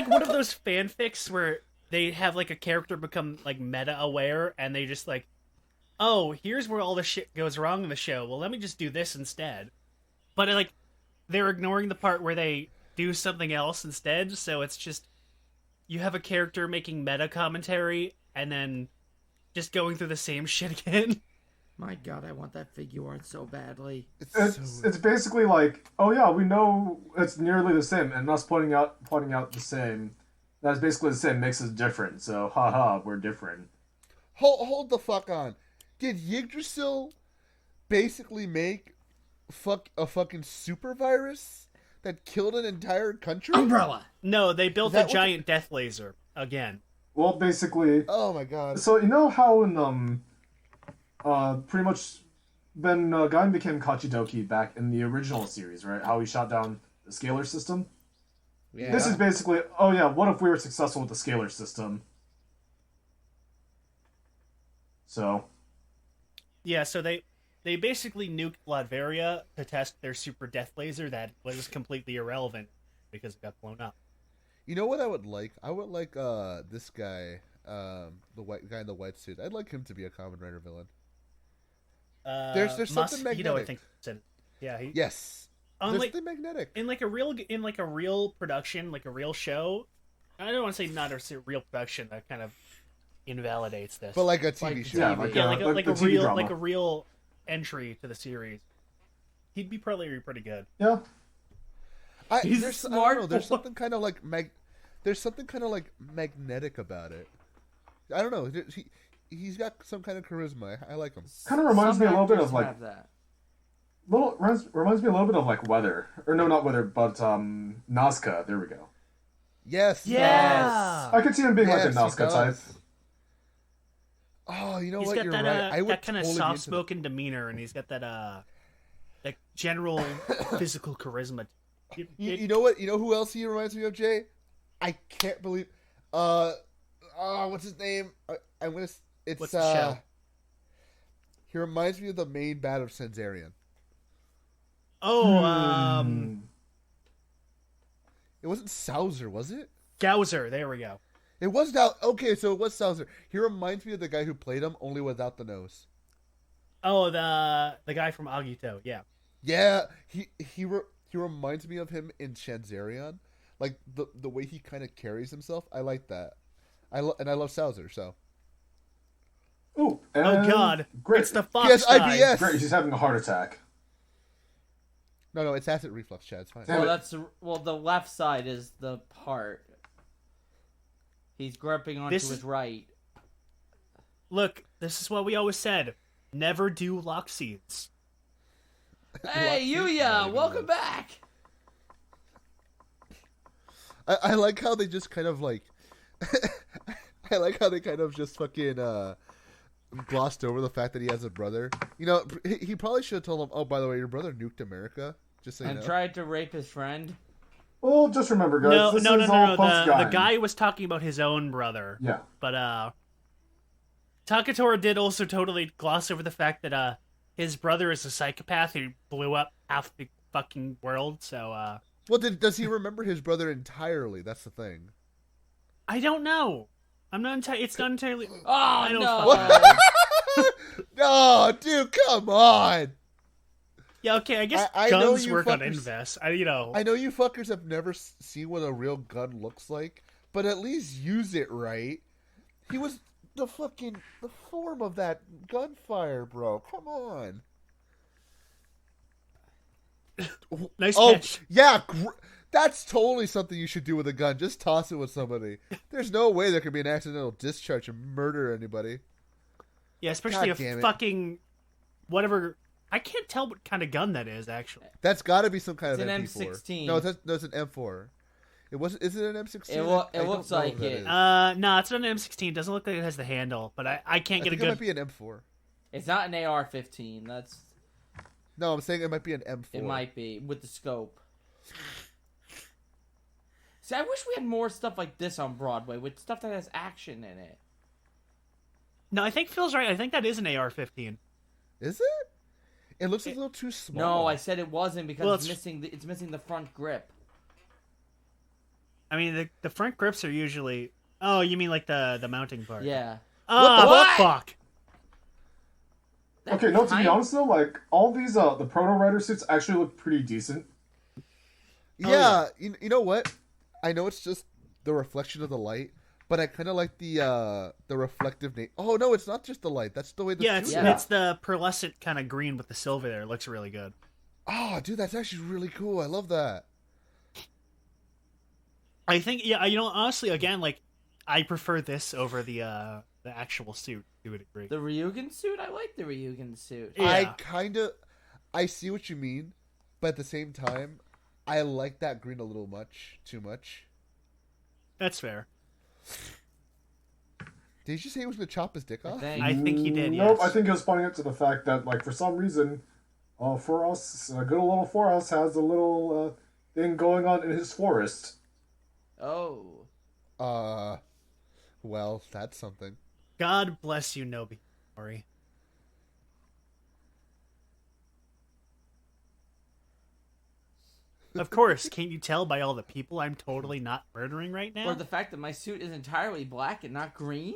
one of those fanfics where they have like a character become like meta aware and they just like, oh, here's where all the shit goes wrong in the show. Well, let me just do this instead. But like they're ignoring the part where they do something else instead, so it's just you have a character making meta commentary and then just going through the same shit again. My God, I want that figure art so badly. It's basically like, oh yeah, we know it's nearly the same, and us pointing out the same. That's basically the same makes us different. So haha, we're different. Hold the fuck on. Did Yggdrasil basically make a fucking super virus that killed an entire country? Umbrella. No, they built a giant death laser again. Well, basically. Oh my God. So you know how in pretty much when Gaim became Kachidoki back in the original series, right? How he shot down the scalar system. Yeah. This is basically, oh yeah, what if we were successful with the scalar system? So. Yeah, so they basically nuked Latveria to test their super death laser that was completely irrelevant because it got blown up. You know what I would like? I would like this guy, the white guy in the white suit. I'd like him to be a Kamen Rider villain. There's something Mosquito, magnetic. I think. Yeah. Yes. There's something magnetic. In a real production, like a real show. I don't want to say not a real production. That kind of invalidates this. But like a TV show. Yeah, like a TV real drama. like a real entry to the series. He'd be probably pretty good. Yeah. He's there's, smart. I don't know, there's something kind of like magnetic about it. I don't know. He's got some kind of charisma. I like him. Kind of reminds me a little bit of like have that. reminds me a little bit of like Weather, or no, not Weather, but Nazca. There we go. Yes. Yeah. I could see him being like a Yes, he Nazca type. does. Oh, you know He's what? got You're that right. I would that kind of totally be into that. soft-spoken demeanor, and he's got that that general physical charisma. You know what? You know who else he reminds me of, Jay? I can't believe. What's his name? I'm gonna. It's What's the show? He reminds me of the main bad of Senzerion. Oh, It wasn't Sauser, was it? Gowser. There we go. It was now. Okay, so it was Sauser. He reminds me of the guy who played him, only without the nose. Oh, the guy from Agito. Yeah. Yeah, he reminds me of him in Shanzerion. Like the way he kind of carries himself. I like that. I love Sauser. So. Ooh, Oh God! Great. It's the Fox He has guy. IBS. Great, he's having a heart attack. No, it's acid reflux, Chad. It's fine. Damn Well, it. the left side is the part. He's gripping onto his right. Look, this is what we always said: never do lock scenes. Hey, Yuya, welcome back. I like how they just kind of like. I like how they kind of just fucking glossed over the fact that he has a brother. You know, he probably should have told him, "Oh, by the way, your brother nuked America." Just so you know. And tried to rape his friend. Well, just remember, guys. No. This is all The post-Gaim. guy was talking about his own brother. Yeah. But Takatora did also totally gloss over the fact that his brother is a psychopath who blew up half the fucking world. So Well, does he remember his brother entirely? That's the thing. I don't know. I'm not entirely. It's not entirely. Oh I don't no! No, dude, come on. Yeah, okay. I guess I guns know work on fuckers- Invest. I know you fuckers have never seen what a real gun looks like, but at least use it right. He was the form of that gunfire, bro. Come on. Nice Oh, catch. yeah. That's totally something you should do with a gun. Just toss it with somebody. There's no way there could be an accidental discharge and murder anybody. Yeah, especially God damn a it. fucking whatever. I can't tell what kind of gun that is, actually. That's got to be some kind It's of an MP4. M16. No, it's an M4. It was. Is it an M16? It looks like it. No, it's not an M16. It doesn't look like it has the handle, but I can't get I think a good. it might be an M4. It's not an AR-15. No, I'm saying it might be an M4. It might be with the scope. See, I wish we had more stuff like this on Broadway with stuff that has action in it. No, I think Phil's right. I think that is an AR-15. Is it? It looks a little too small. No, I said it wasn't because Well, it's missing the front grip. I mean, the front grips are usually. Oh, you mean like the mounting part? Yeah. Oh, What? fuck! Okay, no, to be honest though, like all these the proto rider suits actually look pretty decent. Yeah, you know what? I know it's just the reflection of the light, but I kind of like the reflective. Oh no, it's not just the light. That's the way the Yeah, suit it's the pearlescent kind of green with the silver there. It looks really good. Oh, dude, that's actually really cool. I love that. I think, yeah, honestly, again, like, I prefer this over the actual suit to a degree. The Ryugen suit? I like the Ryugen suit. Yeah. I see what you mean, but at the same time, I like that green a little too much. That's fair. Did you say he was gonna chop his dick off? I think he did, Nope, yes. I think it was pointing it to the fact that, like, for some reason, good old little Foros has a little thing going on in his forest. Oh. Well, that's something. God bless you, Nobi. Sorry. Of course, can't you tell by all the people I'm totally not murdering right now? Or the fact that my suit is entirely black and not green?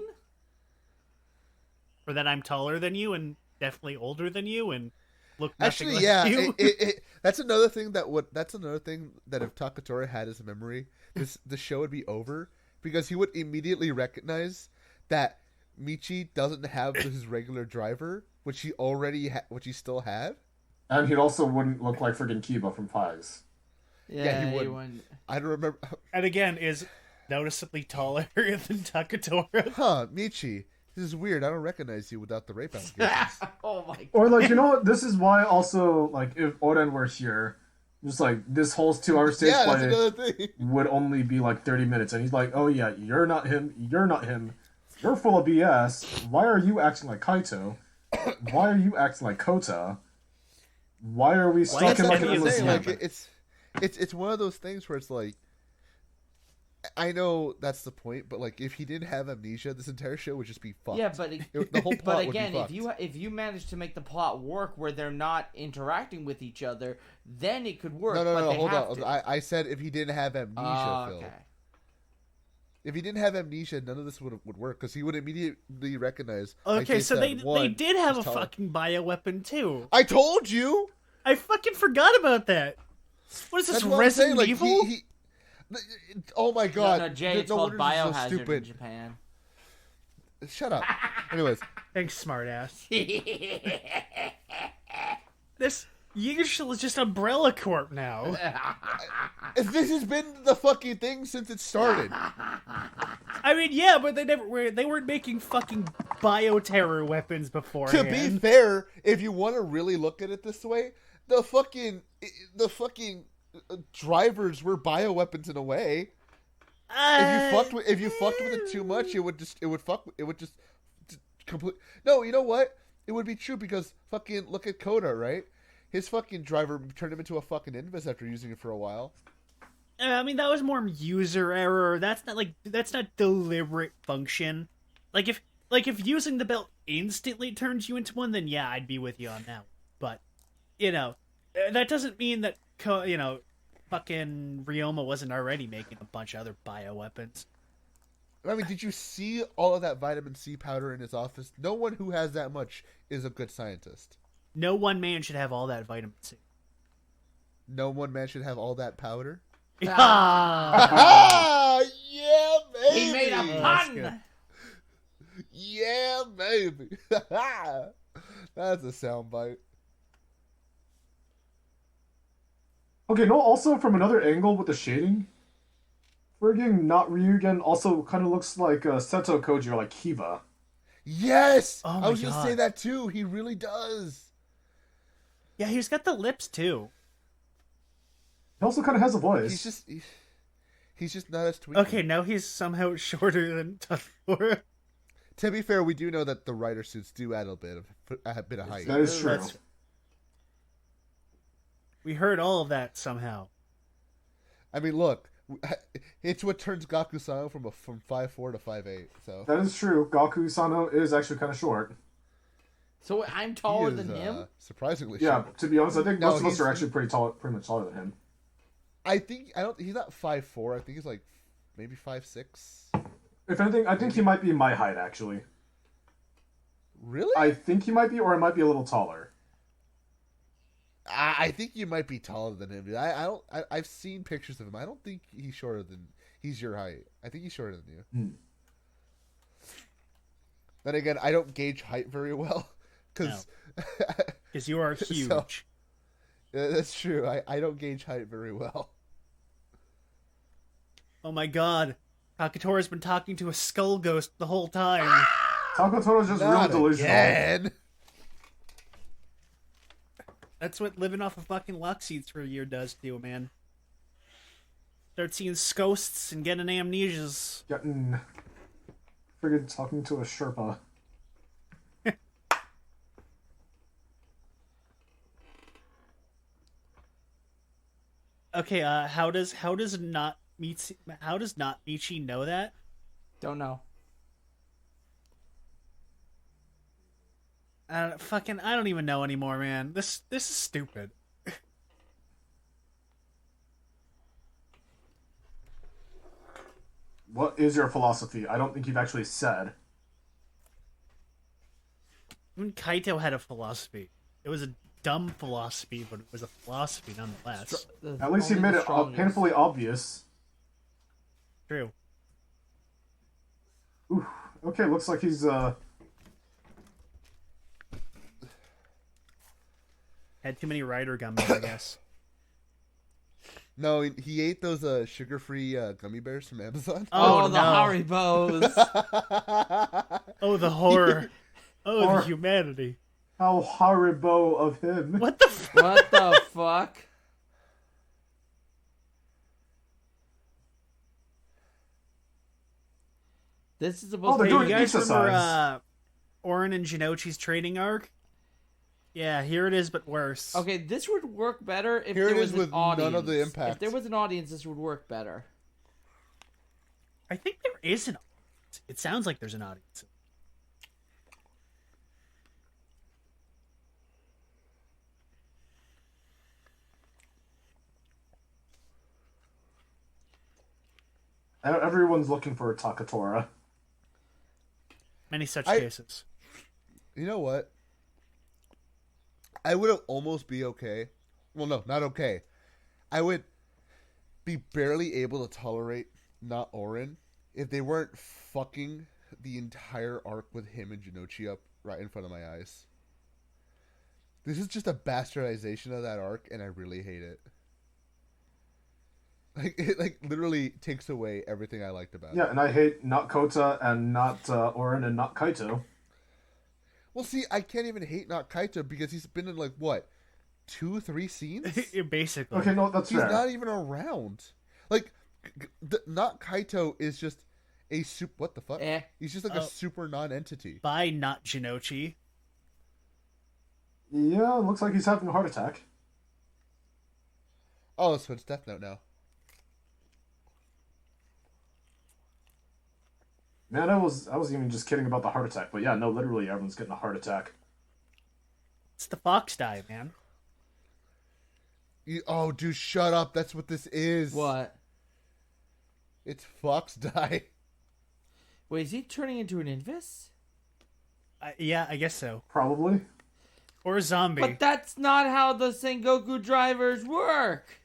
Or that I'm taller than you and definitely older than you and look nothing Actually, like yeah, you. that's another thing that if Takatori had his memory, the show would be over because he would immediately recognize that Michi doesn't have his regular driver, which he still had, and he also wouldn't look like friggin' Kiba from Pies. Yeah, he wouldn't. I don't remember. And again, is noticeably taller than Takatora. Huh, Michi. This is weird. I don't recognize you without the rape allegations. Oh my god. Or, like, you know what? This is why also, like, if Oden were here, just, like, this whole 2-hour stage play would only be, like, 30 minutes. And he's like, oh, yeah, you're not him. You're not him. You're full of BS. Why are you acting like Kaito? Why are you acting like Kota? Why are we stuck in, like, an endless like, it's one of those things where it's like, I know that's the point, but like if he didn't have amnesia, this entire show would just be fucked. Yeah, but the whole plot but again, would be fucked. if you manage to make the plot work where they're not interacting with each other, then it could work. No, but hold on. to. I said if he didn't have amnesia, Phil. Okay. If he didn't have amnesia, none of this would work because he would immediately recognize. Okay, so they did have a taller. fucking bioweapon too. I told you. I fucking forgot about that. What is this, That's what Resident I'm saying. Evil? Oh my god! No, Jay, it's called Biohazard in Japan. Shut up. Anyways, thanks, smartass. This usually is just Umbrella Corp now. This has been the fucking thing since it started. I mean, yeah, but they weren't making fucking bioterror weapons beforehand. To be fair, if you want to really look at it this way, the fucking drivers were bioweapons in a way. If you fucked with it too much, it would just complete. No, you know what? It would be true because fucking look at Coda, right? His fucking driver turned him into a fucking Invis after using it for a while. I mean, that was more user error. That's not deliberate function. Like if using the belt instantly turns you into one, then yeah, I'd be with you on that. But that doesn't mean that fucking Ryoma wasn't already making a bunch of other bioweapons. I mean, did you see all of that vitamin C powder in his office? No one who has that much is a good scientist. No one man should have all that vitamin C. No one man should have all that powder? Ah! Yeah, baby! He made a pun! Yeah, baby! That's a soundbite. Okay, no, also from another angle with the shading, friggin' not Ryugen also kind of looks like Seto Koji or like Kiba. Yes! Oh I my was going to God. say that too. He really does. Yeah, he's got the lips too. He also kind of has a voice. He's just not as tweaky. Okay, now he's somehow shorter than Tadora. To be fair, we do know that the rider suits do add a bit of height. That is true. That's- We heard all of that somehow. I mean, look, it's what turns Gaku-san from 5'4" to 5'8". So That is true. Gaku Sano is actually kind of short. So I'm taller he is, than him? surprisingly Yeah, short. to be honest, I think No, most of us he's- are actually pretty much taller than him. He's not 5'4". I think he's like maybe 5'6". If anything, I think he might be my height, actually. Really? I think he might be, or I might be a little taller. I think you might be taller than him, dude. I've seen pictures of him. I don't think he's your height. I think he's shorter than you. Then again, I don't gauge height very well because You are huge. So- that's true. I don't gauge height very well. Oh my god. Takatora's been talking to a skull ghost the whole time. Takatora's just really Not delusional. again. That's what living off of fucking luck seeds for a year does to you, man. Start seeing ghosts and getting amnesias. Getting friggin' talking to a Sherpa. Okay, how does not Michi know that? Don't know. I don't even know anymore, man. This is stupid. What is your philosophy? I don't think you've actually said. Even Kaito had a philosophy. It was a dumb philosophy, but it was a philosophy nonetheless. At least he made it painfully obvious. True. Ooh, okay, looks like he's Had too many rider gummies, I guess. No, he ate those sugar-free gummy bears from Amazon. Oh, no. the Haribos. Oh, the horror. Oh, the humanity. how horrible of him. What the fuck? What the fuck? This is supposed they're to doing You guys pizza remember size. Oren and Jinochi's trading arc? Yeah, here it is, but worse. Okay, this would work better if Here there it was is an with audience. none of the impact. If there was an audience, this would work better. I think there is an audience. It sounds like there's an audience. Everyone's looking for a Takatora. Many such I- cases. You know what? I would almost be okay. Well, no, not okay. I would be barely able to tolerate not Orin if they weren't fucking the entire arc with him and Jinochi up right in front of my eyes. This is just a bastardization of that arc, and I really hate it. Like it literally takes away everything I liked about it. Yeah, and I hate not Kota and not Orin and not Kaito. Well, see, I can't even hate not Kaito because he's been in like what, 2-3 scenes. Basically. Okay, no, that's He's fair. not even around. Like, not Kaito is just a super. What the fuck? He's just like a super non-entity. By not Jinochi. Yeah, looks like he's having a heart attack. Oh, so it's Death Note now. Man, I was even just kidding about the heart attack, but yeah, no, literally everyone's getting a heart attack. It's the fox die, man. Oh, dude, shut up. That's what this is. What? It's Fox Die. Wait, is he turning into an Invis? Yeah, I guess so. Probably. Or a zombie. But that's not how the Sengoku drivers work.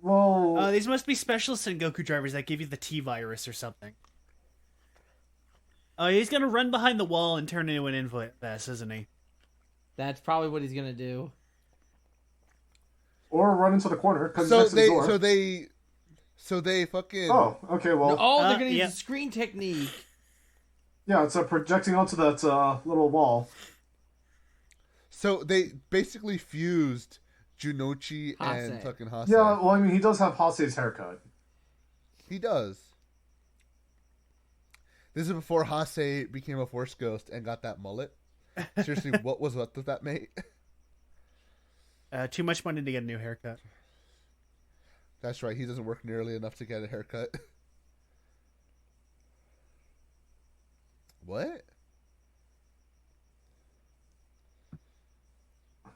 Well, these must be special Sengoku drivers that give you the T virus or something. Oh, he's gonna run behind the wall and turn into an Invis, isn't he? That's probably what he's gonna do. or run into the corner because So next to the door. so they fucking. Oh, okay. Well, They're gonna use the screen technique. yeah, it's projecting onto that little wall. So they basically fused Junochi and Hase. fucking Hase. Yeah, well, I mean, he does have Hase's haircut. He does. This is before Hase became a Force Ghost and got that mullet. Seriously, what was up with that, mate? Too much money to get a new haircut. That's right. He doesn't work nearly enough to get a haircut. What?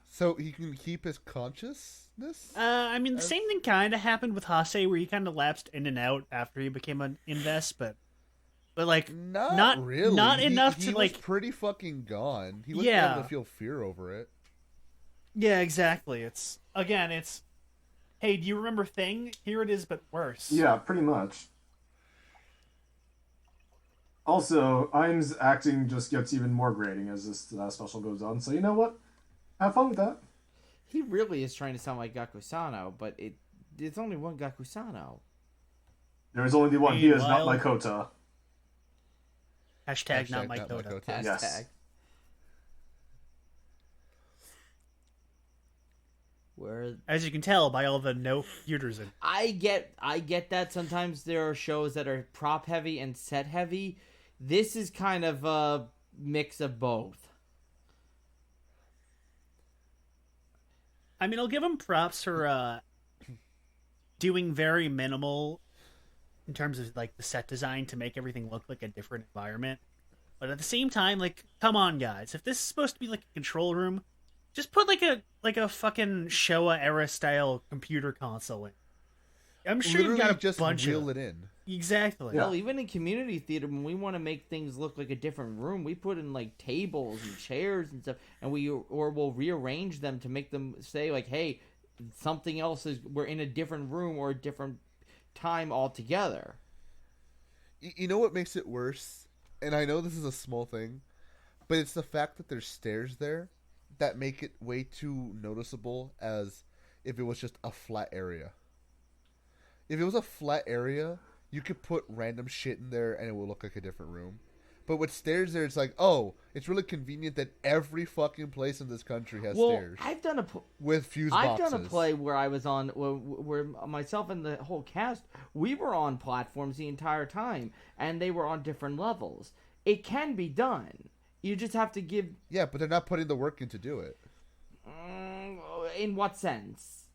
So he can keep his consciousness? I mean, the same thing kind of happened with Hase, where he kind of lapsed in and out after he became an Invest, but like not really. Not enough he to was like pretty fucking gone. He wasn't able to feel fear over it. Yeah, exactly. It's hey, do you remember Thing? Here it is, but worse. Yeah, pretty much. Also, Aim's acting just gets even more grating as this special goes on. So you know what? Have fun with that. He really is trying to sound like Gakusano, but it's only one Gakusano. There is only the one. He is not Meanwhile- Makoto. Hashtag not my Koda. Hashtag. Yes. Where As you can tell by all the no computers in. I get that sometimes there are shows that are prop heavy and set heavy. This is kind of a mix of both. I mean, I'll give him props for doing very minimal in terms of like the set design to make everything look like a different environment. But at the same time, like, come on, guys! If this is supposed to be like a control room, just put like a fucking Showa era style computer console in. I'm sure Literally you've got a just bunch wheel of it in. Exactly. Hell, even in community theater, when we want to make things look like a different room, we put in like tables and chairs and stuff, and we'll rearrange them to make them say like, "Hey, something else is. We're in a different room or a different time altogether." You know what makes it worse? And I know this is a small thing, but it's the fact that there's stairs there that make it way too noticeable as if it was just a flat area. If it was a flat area, you could put random shit in there and it will look like a different room. But with stairs there, it's like, oh, it's really convenient that every fucking place in this country has stairs. I've done with fuse boxes. I've done a play where I was on, where myself and the whole cast, we were on platforms the entire time, and they were on different levels. It can be done. You just have to give... Yeah, but they're not putting the work in to do it. In what sense?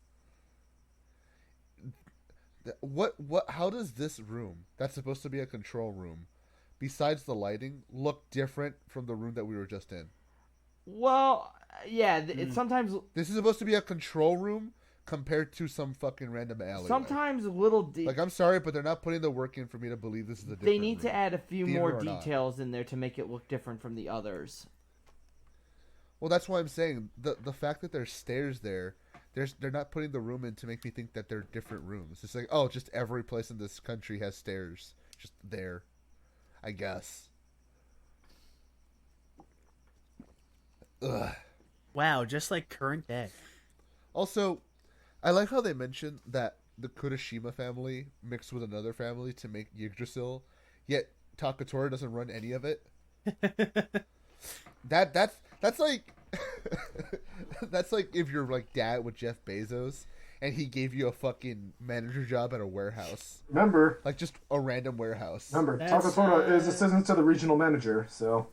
How does this room, that's supposed to be a control room, besides the lighting, look different from the room that we were just in? Well, yeah, it's sometimes... This is supposed to be a control room compared to some fucking random alleyway. Sometimes little... Like, I'm sorry, but they're not putting the work in for me to believe this is a different They need room. to add a few Theater more or not. details in there to make it look different from the others. Well, that's why I'm saying, the fact that there's stairs there, they're not putting the room in to make me think that they're different rooms. It's like, oh, just every place in this country has stairs. Just there. I guess. Ugh. Wow, just like current day. Also, I like how they mentioned that the Kurashima family mixed with another family to make Yggdrasil, yet Takatora doesn't run any of it. That's like that's like if you're like dad with Jeff Bezos and he gave you a fucking manager job at a warehouse. Remember, Like just a random warehouse. Takatora is assistant to the regional manager, so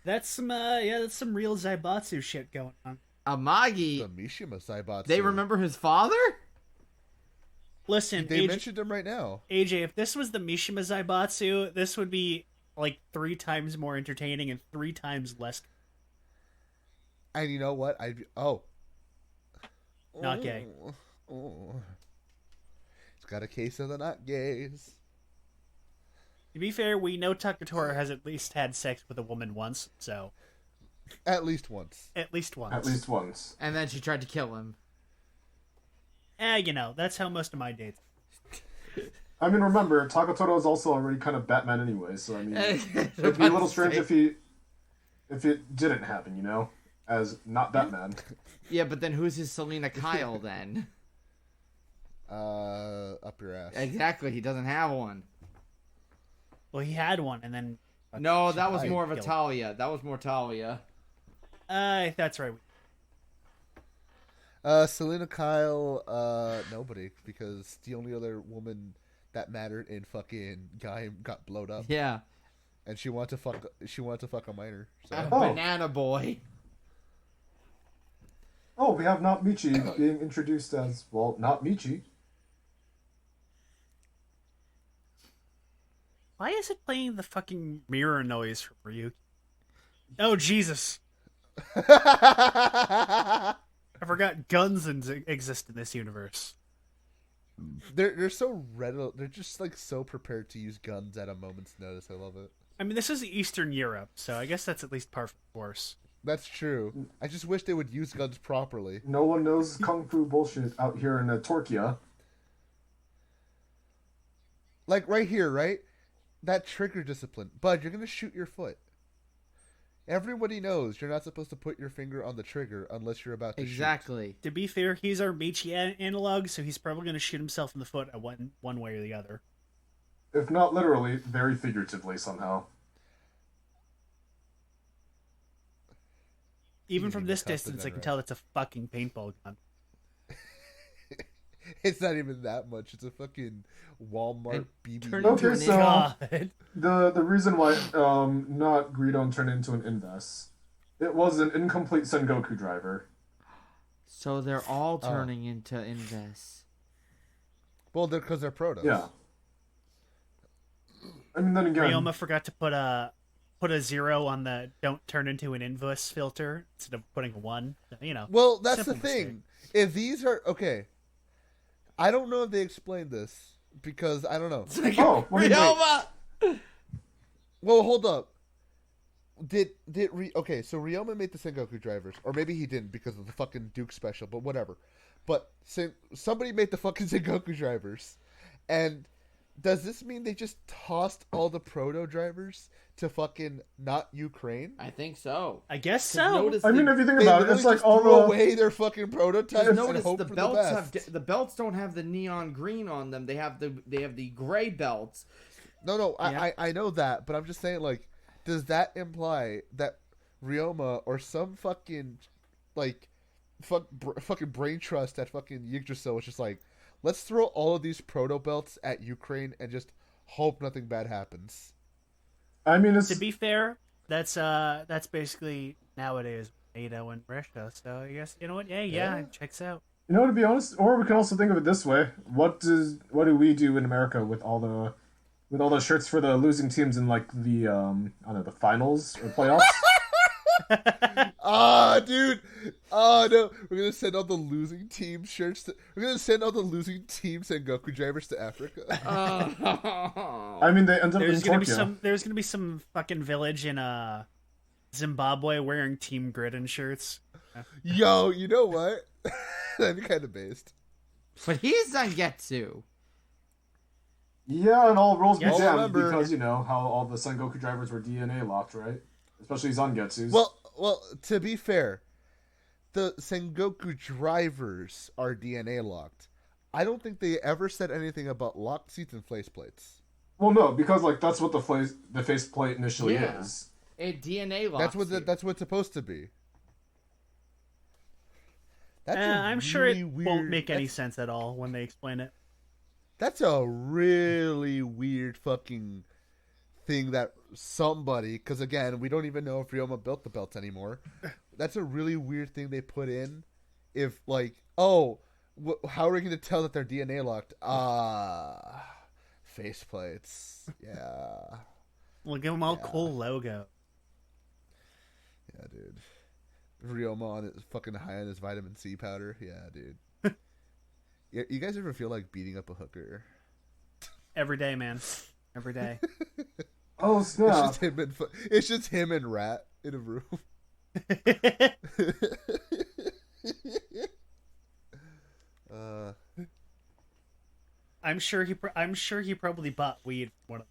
That's some that's some real Zaibatsu shit going on. Amagi, The Mishima Saibatsu. they remember his father? Listen, They mentioned him right now. AJ, if this was the Mishima Zaibatsu, this would be like 3 times more entertaining and 3 times less. And you know what? Not gay. It's got a case of the not gays. To be fair, we know Takatora has at least had sex with a woman once, so... At least once. At least once. And then she tried to kill him. That's how most of my dates... I mean, remember, Takatoto is also already kind of Batman anyway, so I mean, it'd be a little strange if it didn't happen, as not Batman. Yeah, but then who's his Selena Kyle then? Up your ass. Exactly, he doesn't have one. Well, he had one, and then... No, that was more of a Talia. That was more Talia. That's right. Selena Kyle, nobody, because the only other woman that mattered in fucking Gaim got blowed up. Yeah. And she wanted to fuck a minor. So. Banana Boy. Oh, we have Not Michi being introduced as, well, Not Michi. Why is it playing the fucking mirror noise from Ryuki? Oh, Jesus. I forgot guns exist in this universe. They're so they're just like so prepared to use guns at a moment's notice. I love it. I mean, this is Eastern Europe, so I guess that's at least par for the course. That's true. I just wish they would use guns properly. No one knows kung fu bullshit out here in Torquia. Like right here, right? That trigger discipline. Bud, you're gonna shoot your foot. Everybody knows you're not supposed to put your finger on the trigger unless you're about to Exactly. shoot. To be fair, he's our Michi analog, so he's probably going to shoot himself in the foot at one way or the other. If not literally, very figuratively somehow. Even from this distance, I can tell it's a fucking paintball gun. It's not even that much. It's a fucking Walmart BB. Okay, so God. the reason why not Greedon turned into an Inves, it was an incomplete Sengoku driver. So they're all turning into Inves. Well, because they're protos. Yeah. I mean, then again, Ryoma forgot to put a 0 on the "don't turn into an inverse" filter instead of putting a 1. Well, that's the simple thing. mistake. If these are okay, I don't know if they explained this because I don't know. oh, what do you mean? Ryoma! Well, hold up. Okay, so Ryoma made the Sengoku drivers, or maybe he didn't because of the fucking Duke special, but whatever. But somebody made the fucking Sengoku drivers, and does this mean they just tossed all the proto drivers to fucking not Ukraine? I think so. I guess so. I mean, if you think They about it, literally it's like just all threw the away their fucking prototypes and Notice hope the for belts the have best. the belts don't have the neon green on them. They have the gray belts. No, Yeah. I know that, but I'm just saying, like, does that imply that Ryoma or some fucking fucking brain trust at fucking Yggdrasil was just like, let's throw all of these proto belts at Ukraine and just hope nothing bad happens? I mean, it's To be fair, that's basically nowadays NATO and Russia. So I guess you know what? Yeah, it checks out. to be honest, or we can also think of it this way: what do we do in America with all the shirts for the losing teams in like the I don't know, the finals or playoffs? Dude. No. We're gonna send all the losing team shirts. We're gonna send all the losing team Sengoku drivers to Africa. I mean, they end up in Tokyo. There's gonna be some fucking village in Zimbabwe wearing Team Gridden shirts. Yo, you know what? That'd be kind of based. But he's Zangetsu. Yeah, and all roles be Yes. damned Remember- because how all the Sengoku drivers were DNA locked, right? Especially Zangetsu's. Well, to be fair, the Sengoku drivers are DNA locked. I don't think they ever said anything about locked seats and faceplates. Well, no, because like that's what the faceplate initially Yeah. is. It DNA locks. That's what it's supposed to be. That's I'm sure it really won't make any that's- sense at all when they explain it. That's a really weird fucking thing that somebody, because again, we don't even know if Ryoma built the belts anymore. That's a really weird thing they put in. If like, how are we going to tell that they're DNA locked? Faceplates. Yeah. We'll give them all cool logo. Yeah, dude. Ryoma on his fucking high on his vitamin C powder. Yeah, dude. You guys ever feel like beating up a hooker? Every day, man. Every day. Oh snap! It's just him and Rat in a room. I'm sure he probably bought weed from one of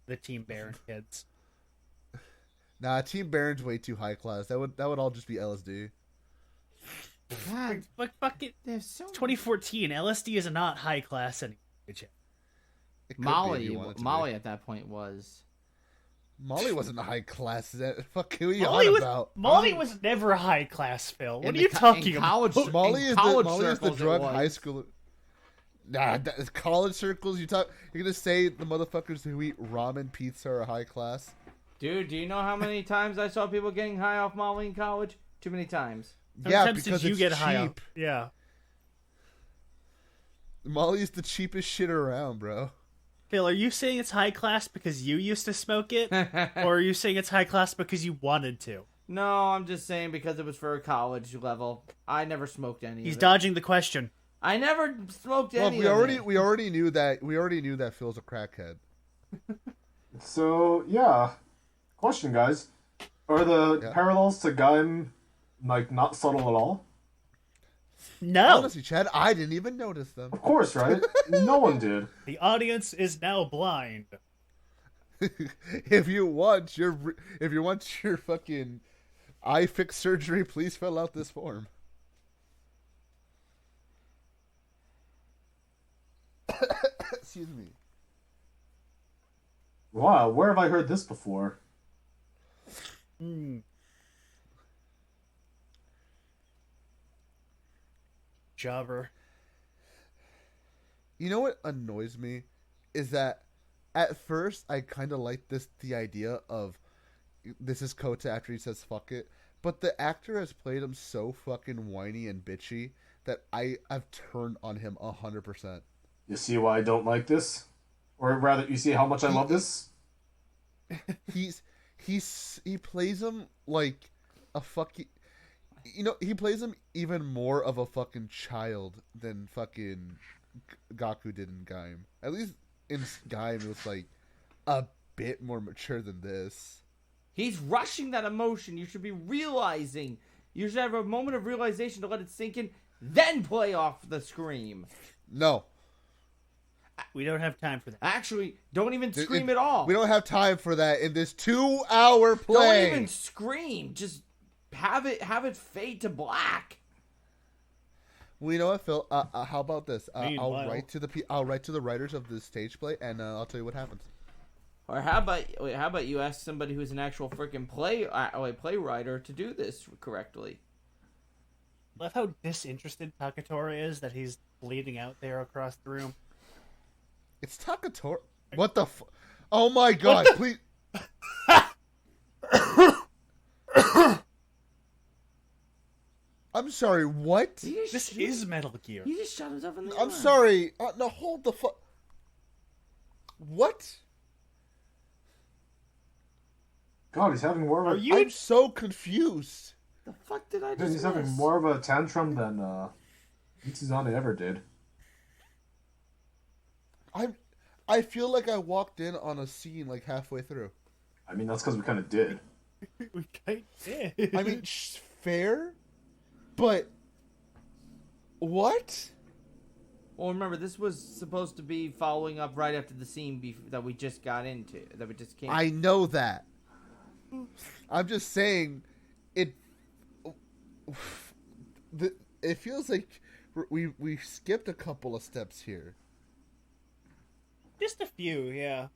the Team Baron kids. Nah, Team Baron's way too high class. That would all just be LSD. God, but fuck it. There's so 2014. LSD is not high class anymore. Molly at that point was. Molly wasn't a high class. Fuck, who are you on about? Molly was never high class, Phil. What are you talking about? Molly is the drug high school. Nah, college circles. You're gonna say the motherfuckers who eat ramen pizza are high class? Dude, do you know how many times I saw people getting high off Molly in college? Too many times. Yeah, because you get high cheap. Yeah. Molly's the cheapest shit around, bro. Phil, are you saying it's high class because you used to smoke it? Or are you saying it's high class because you wanted to? No, I'm just saying because it was for a college level. I never smoked any He's of it. dodging the question. I never smoked any of it. We already knew that Phil's a crackhead. So, yeah. Question, guys. Are the parallels to Gaim, like, not subtle at all? No. Honestly, Chad, I didn't even notice them. Of course, right? No one did. The audience is now blind. If you want your fucking eye fix surgery, please fill out this form. Excuse me. Wow, where have I heard this before? Jobber. You know what annoys me is that at first I kind of like the idea of this is Kota after he says fuck it, but the actor has played him so fucking whiny and bitchy that I've turned on him 100%. You see why I don't like this? Or rather, you see how much I love this? He plays him like a fucking... You know, he plays him even more of a fucking child than fucking Gaku did in Gaim. At least in Gaim, it was like a bit more mature than this. He's rushing that emotion. You should be realizing. You should have a moment of realization to let it sink in, then play off the scream. No. We don't have time for that. Actually, don't even scream at all. We don't have time for that in this 2-hour play. Don't even scream. Just have it fade to black. Well, you know what, Phil? How about this? I'll write to the writers of this stage play, and I'll tell you what happens. Or how about you ask somebody who's an actual freaking playwright to do this correctly? I love how disinterested Takatora is that he's bleeding out there across the room. It's Takatora. What the? Oh my god! Please. I'm sorry. What? This is Metal Gear. He just shot himself in the eye. I'm sorry. No, hold the fuck. What? God, he's having more of a... I'm so confused. The fuck did I just He's having more of a tantrum than Mitsuzane ever did. I feel like I walked in on a scene like halfway through. I mean, that's because we kind of did. We kind of did. I mean, fair, but what? Well, remember, this was supposed to be following up right after the scene that we just got into, that we just came. I know that. I'm just saying, it feels like we skipped a couple of steps here. Just a few, yeah.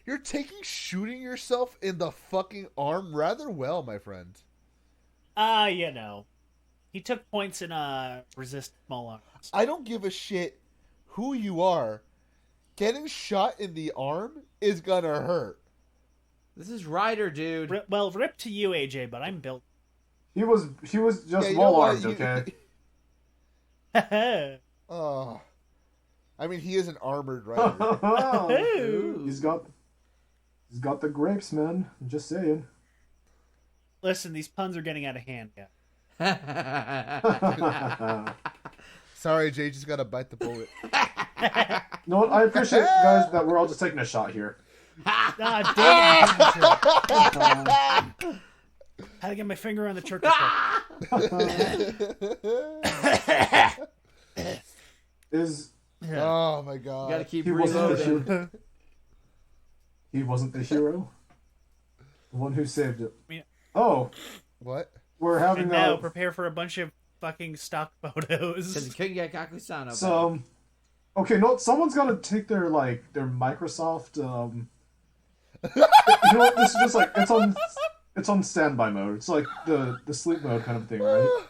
You're shooting yourself in the fucking arm rather well, my friend. You know. He took points in resist small arms. I don't give a shit who you are. Getting shot in the arm is gonna hurt. This is Ryder, dude. Rip to you, AJ, but I'm built. He was just small-armed, okay? Oh. I mean, he is an armored rider. He's got the grapes, man. I'm just saying. Listen, these puns are getting out of hand, yeah. Sorry, Jay, just gotta bite the bullet. No, I appreciate, guys, that we're all just taking a shot here. Damn it. Had to get my finger on the turkey. Oh my god. You gotta keep he reloading. He wasn't the hero. The one who saved it. Yeah. Oh. What? We're having and now prepare for a bunch of fucking stock photos. Because you couldn't get Kakusano. So, okay, no, someone's got to take their Microsoft. You know what? This is just like it's on standby mode. It's like the sleep mode kind of thing, right?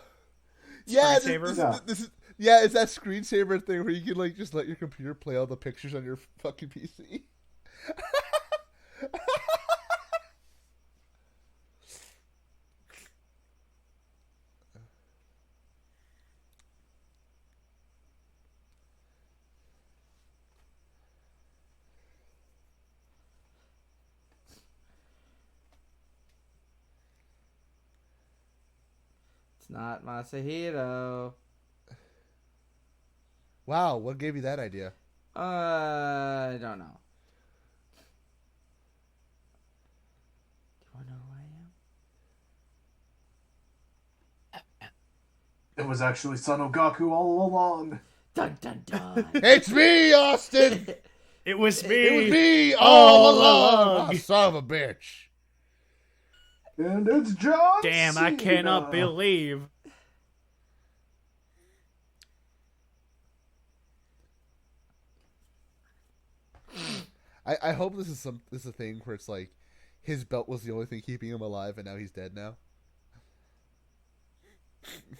Yeah, Screensaver? this is yeah, it's that screensaver thing where you can like just let your computer play all the pictures on your fucking PC. It's not Masahiro. Wow, what gave you that idea? I don't know. Do you want to know who I am? It was actually Sanogaku all along. Dun dun dun. It's me, Austin! It was me. It was me all along! Oh, son of a bitch. And it's John Damn, I Cena. cannot believe. I hope this is a thing where it's like his belt was the only thing keeping him alive and now he's dead now.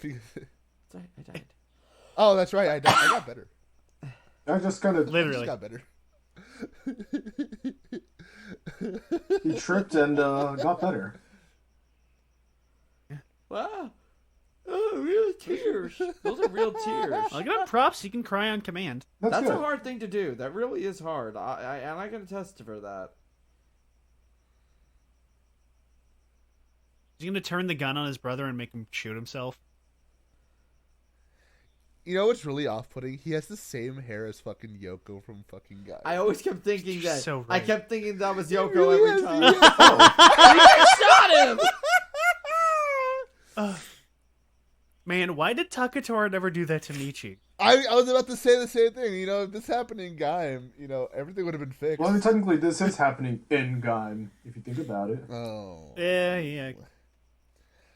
Sorry, I died. Oh, that's right. I got better. I just kind of Literally. Got better. he tripped and got better. Wow. Oh, real tears. Those are real tears. I'll give him props. You can cry on command. That's good. a hard thing to do. That really is hard. And I can attest for that. Is he gonna turn the gun on his brother and make him shoot himself? You know what's really off-putting? He has the same hair as fucking Yoko from fucking Guy. I always kept thinking that. So I right. kept thinking that was Yoko really every is, time. he is. I shot him! Man, why did Takatora never do that to Michi? I was about to say the same thing. You know, if this happened in Guy, everything would have been fixed. Well, I mean, technically, this is happening in Gaim, if you think about it. Oh. Yeah.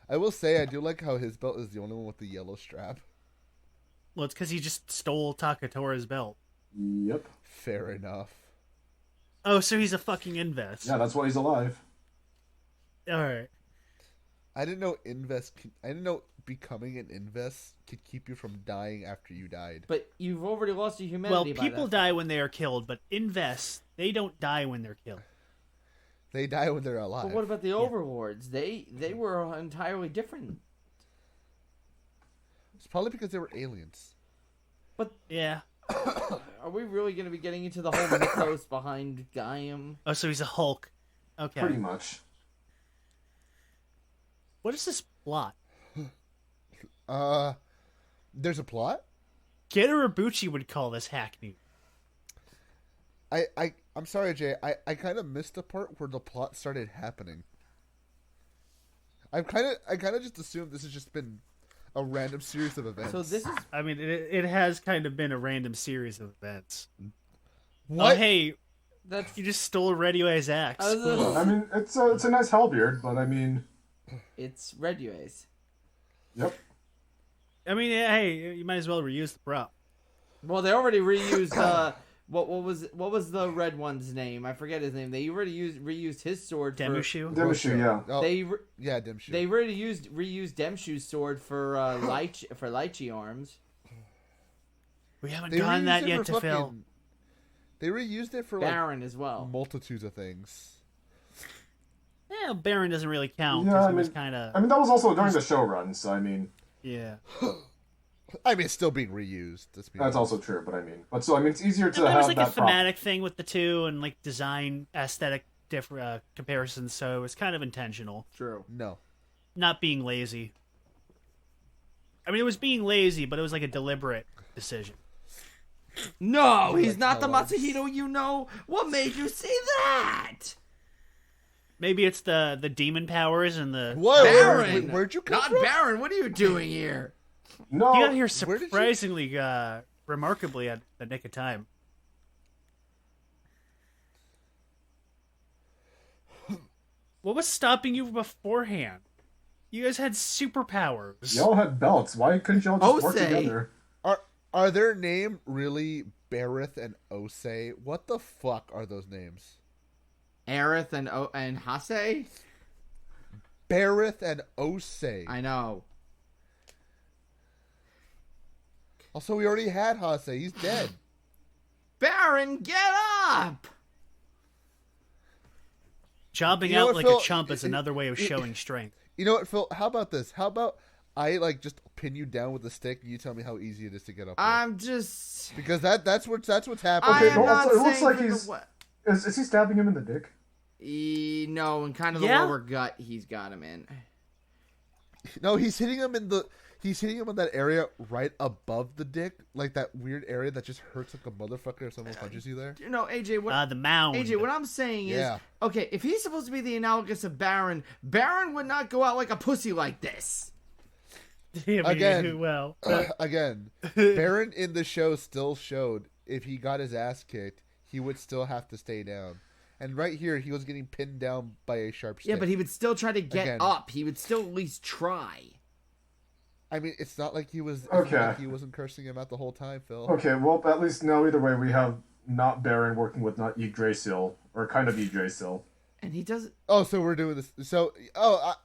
I will say, I do like how his belt is the only one with the yellow strap. Well, it's because he just stole Takatora's belt. Yep. Fair enough. Oh, so he's a fucking invest. Yeah, that's why he's alive. Alright. I didn't know becoming an invest could keep you from dying after you died. But you've already lost your Well, humanity. people die when they are killed, but invests, they don't die when they're killed. They die when they're alive. But what about the overlords? They were entirely different. It's probably because they were aliens. But Yeah. are we really going to be getting into the whole mythos behind Gaim? Oh, so he's a Hulk. Okay. Pretty much. What is this plot? There's a plot? Kid Ibuchi would call this hackneyed. I'm sorry, Jay. I kind of missed the part where the plot started happening. I kind of just assumed this has just been a random series of events. So this is I mean, it has kind of been a random series of events. What? Oh, hey, that's you just stole Radio's axe. Cool. I mean, it's a nice halberd, but I mean, it's Red UAs. yep. I mean, hey, you might as well reuse the prop. Well, they already reused. What was the red one's name? I forget his name. They already reused his sword. Demushu? Demushu, yeah. Oh, They Dimshu. They already reused Demshu's sword for Lychee arms. We haven't They gotten reused that it yet for to Phil. fucking- They reused it for Baron as like well. multitudes of things. Yeah, Baron doesn't really count. Yeah, 'Cause I it was mean- kind I of... mean, that was also during the show run, so I mean, Yeah. I mean, it's still being reused. that's also true. But I mean, it's easier to And there have was like a that prop. thematic thing with the two and like design aesthetic comparisons, so it's kind of intentional. True. No. Not being lazy. I mean, it was being lazy, but it was like a deliberate decision. No, he's not the Masahiro you know. What made you say that? Maybe it's the demon powers and the... What? Baron! Where'd you come Not from? Baron, what are you doing here? No. You got here surprisingly, remarkably at the nick of time. What was stopping you beforehand? You guys had superpowers. Y'all had belts. Why couldn't y'all just work together? Are their name really Bareth and Osei? What the fuck are those names? Aerith and Hase? Bareth and Osei. I know. Also, we already had Hase. He's dead. Baron, get up! Jobbing out like Phil, a chump is another way of showing strength. You know what, Phil? How about this? How about I just pin you down with a stick and you tell me how easy it is to get up there? I'm just... Because that's what's happening. Okay, I am not it looks saying like he's... Is he stabbing him in the dick? No, and kind of the lower gut he's got him in. No, he's hitting him in that area right above the dick, like that weird area that just hurts like a motherfucker if someone punches you there. You know, AJ, what... the mound. AJ, what I'm saying is, okay, if he's supposed to be the analogous of Baron, Baron would not go out like a pussy like this. Again, well, again, Baron in the show still showed if he got his ass kicked, he would still have to stay down. And right here, he was getting pinned down by a sharp stick. Yeah, but he would still try to get up. He would still at least try. I mean, it's not like he was. He wasn't cursing him out the whole time, Phil. Okay, well, at least now either way we have not Baron working with not Yggdrasil, or kind of Yggdrasil. And he does. Oh, so we're doing this. So,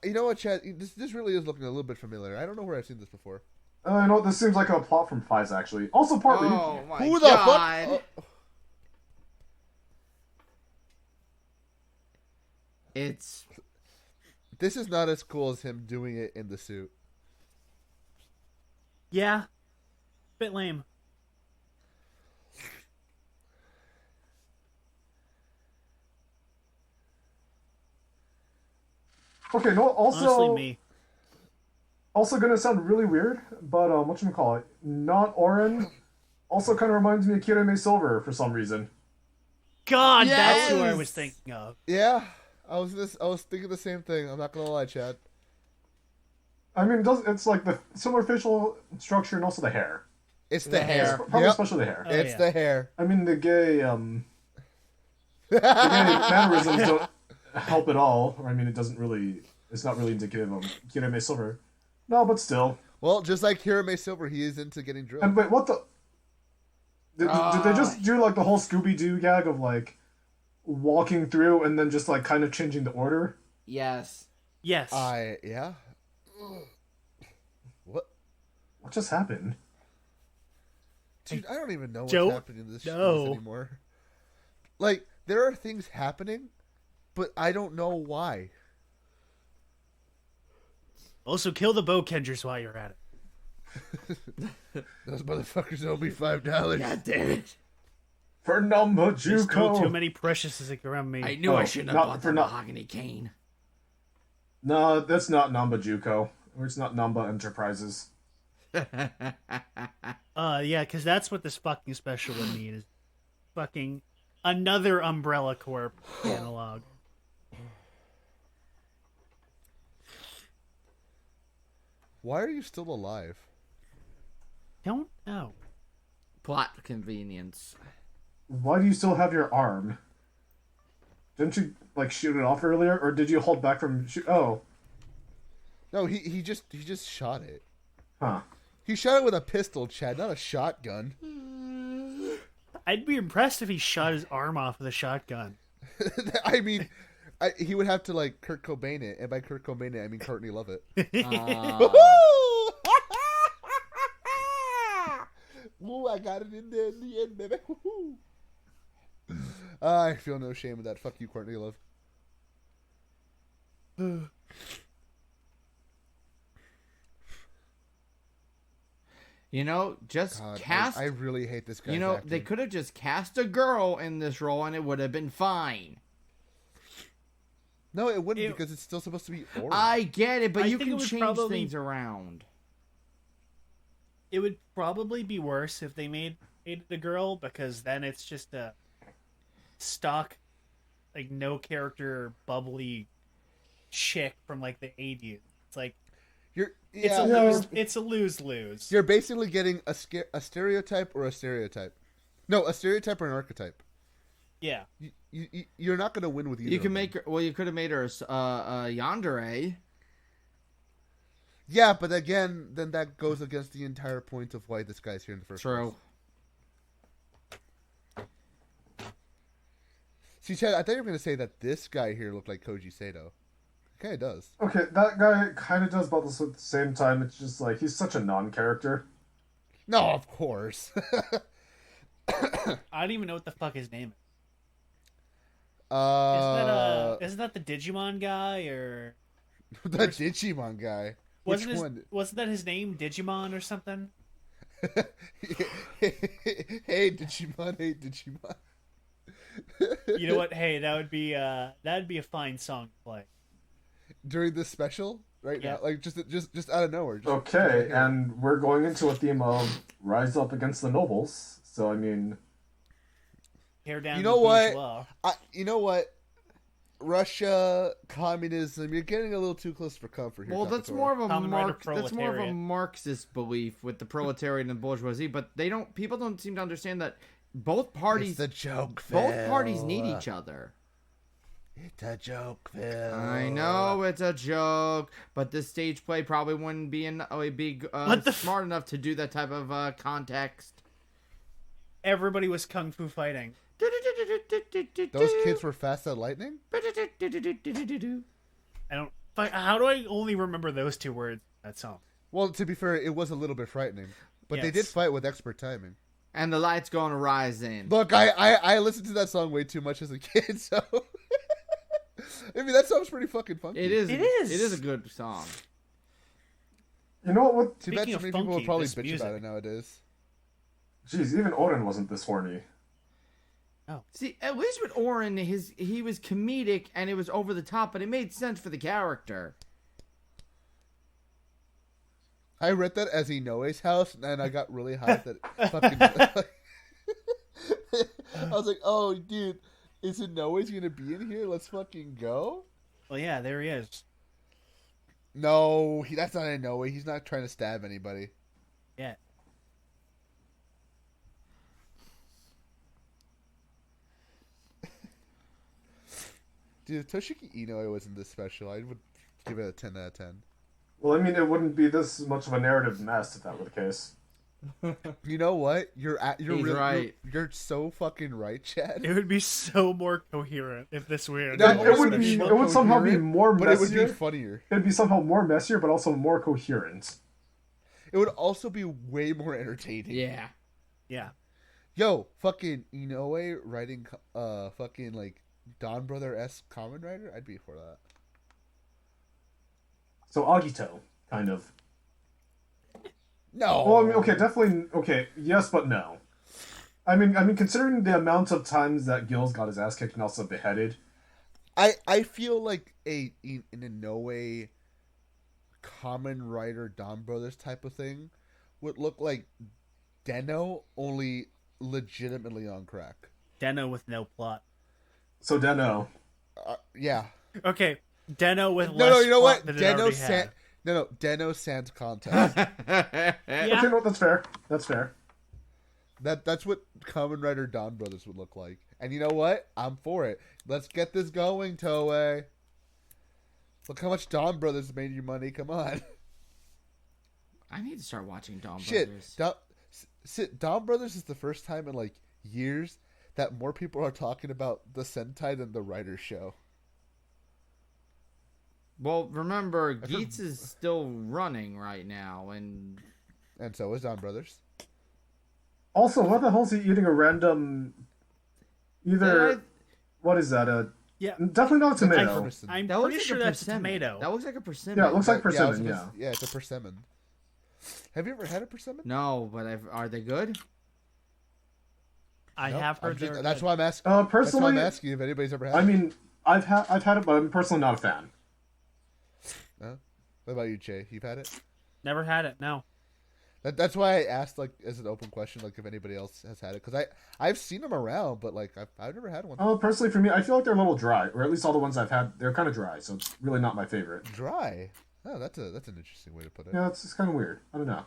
you know what, Chad? This really is looking a little bit familiar. I don't know where I've seen this before. You know, this seems like a plot from Fives, actually. Also, partly. Oh my Who God. the fuck? It's. This is not as cool as him doing it in the suit. yeah, bit lame. Okay, no, Honestly, also... me. Also gonna sound really weird, but whatchamacallit? Not Orin also kind of reminds me of Kirame Silver for some reason. God, Yes! that's who I was thinking of. Yeah, I was thinking the same thing. I'm not gonna lie, Chad. I mean, it's like the similar facial structure and also the hair. It's the hair. Probably especially the hair. It's the hair. I mean, the gay mannerisms don't help at all. Or, I mean, it's not really indicative of Kirame Silver. No, but still. Well, just like Hirame Silver, he is into getting drilled. And wait, what the... Did they just do, like, the whole Scooby-Doo gag of, like, walking through and then just, like, kind of changing the order? Yes. Yes. Yeah. What? What just happened? Dude, I don't even know what's Don't happening in this know. show anymore. Like, there are things happening, but I don't know why. Also, kill the bowkenders while you're at it. Those motherfuckers owe me $5. God damn it. For number There's Juco! no too many preciouses around me. I knew I shouldn't have not- bought for the not- mahogany cane. No, that's not Namba Juco. Or it's not Namba Enterprises. Yeah, because that's what this fucking special would need is fucking another Umbrella Corp analog. Why are you still alive? Don't know. Plot convenience. Why do you still have your arm? Didn't you, like, shoot it off earlier? Or did you hold back from shoot? Oh. No, he just shot it. Huh. He shot it with a pistol, Chad, not a shotgun. I'd be impressed if he shot his arm off with a shotgun. I mean, he would have to, like, Kurt Cobain it, and by Kurt Cobain it, I mean Courtney Love it. Ooh, I got it in there in the end, baby. I feel no shame of that. Fuck you, Courtney Love. You know, just God, cast... I really hate this guy. You know, they could have just cast a girl in this role and it would have been fine. No, it wouldn't because it's still supposed to be Orin. I get it, but I you think can it was change probably- things around. it would probably be worse if they made it a girl, because then it's just a stock, like, no character, bubbly chick from like the 80s. It's like it's a lose-lose. You're basically getting a stereotype or a stereotype. No, a stereotype or an archetype. Yeah. You're not going to win with either. You can make her, well, you could have made her a yandere. Yeah, but again, then that goes against the entire point of why this guy's here in the first place. True. See, Chad, I thought you were going to say that this guy here looked like Koji Sato. He kind of does. Okay, that guy kind of does, but also at the same time, it's just like, he's such a non-character. No, of course. I don't even know what the fuck his name is. Isn't that the Digimon guy, or the Digimon guy? Wasn't that his name, Digimon or something? Hey Digimon. You know what? Hey, that'd be a fine song to play during this special right now, like just out of nowhere. Okay, and we're going into a theme of rise up against the nobles. So I mean, hair down. You know what? You know what? Russia, communism. You're getting a little too close for comfort here. Well, that's more of a That's more of a Marxist belief with the proletariat and the bourgeoisie. But people don't seem to understand that both parties. It's the joke. Both parties need each other. It's a joke, Phil. I know it's a joke, but this stage play probably wouldn't be smart enough to do that type of context. Everybody was kung fu fighting. Those kids were fast as lightning? How do I only remember those two words in that song? Well, to be fair, it was a little bit frightening. But They did fight with expert timing. And the light's gonna rise in. Look, I listened to that song way too much as a kid, so... I mean, that song's pretty fucking funky. It is. It is a good song. You know what? Too bad so many people will probably bitch about it nowadays. Jeez, even Oren wasn't this horny. Oh. See, at least with Oren, he was comedic and it was over the top, but it made sense for the character. I read that as Inoue's house, and I got really hyped that fucking... I was like, oh, dude, is Inoue's gonna be in here? Let's fucking go? Well, yeah, there he is. No, that's not Inoue. He's not trying to stab anybody. Yeah. Dude, if Toshiki Inoue was in this special, I would give it a 10 out of 10. Well, I mean, it wouldn't be this much of a narrative mess if that were the case. You know what? You're right. You're so fucking right, Chad. It would be so more coherent if this were. It would somehow be more messier. But it would be funnier. It'd be somehow more messier, but also more coherent. It would also be way more entertaining. Yeah. Yeah. Yo, fucking Inoue writing fucking like Don Brother-esque Kamen Rider? I'd be for that. So Agito, kind of. No. Well, I mean, okay, definitely. Okay, yes, but no. I mean, considering the amount of times that Gil's got his ass kicked and also beheaded, I feel like in no way Kamen Rider Don Brothers type of thing would look like Deno, only legitimately on crack. Deno with no plot. So Deno. Yeah. Okay, Deno with less No, you know plot what? than it already had. No, Deno Sans contest. Yeah. Okay, no, that's fair. That's fair. That's what Kamen Rider Don Brothers would look like. And you know what? I'm for it. Let's get this going, Toei. Look how much Don Brothers made you money. Come on. I need to start watching Don Brothers. Don Brothers is the first time in like years that more people are talking about the Sentai than the Writer Show. Well, remember, Geats is still running right now, and so is Don Brothers. Also, what the hell is he eating a random... What is that? Yeah. Definitely not a tomato. I'm pretty sure that's a tomato. That looks like a persimmon. Yeah, it looks like persimmon, yeah. Yeah, it's a persimmon. Have you ever had a persimmon? No, but are they good? I have heard that's why I'm asking. Personally, that's why I'm asking if anybody's ever had it. I mean, I've had it, but I'm personally not a fan. What about you, Jay? You've had it? Never had it, no. That's why I asked, like, as an open question, like, if anybody else has had it, because I've seen them around, but like I've never had one. Oh, personally for me, I feel like they're a little dry, or at least all the ones I've had, they're kind of dry, so it's really not my favorite. Dry. Oh, that's an interesting way to put it. Yeah, it's kind of weird. I don't know.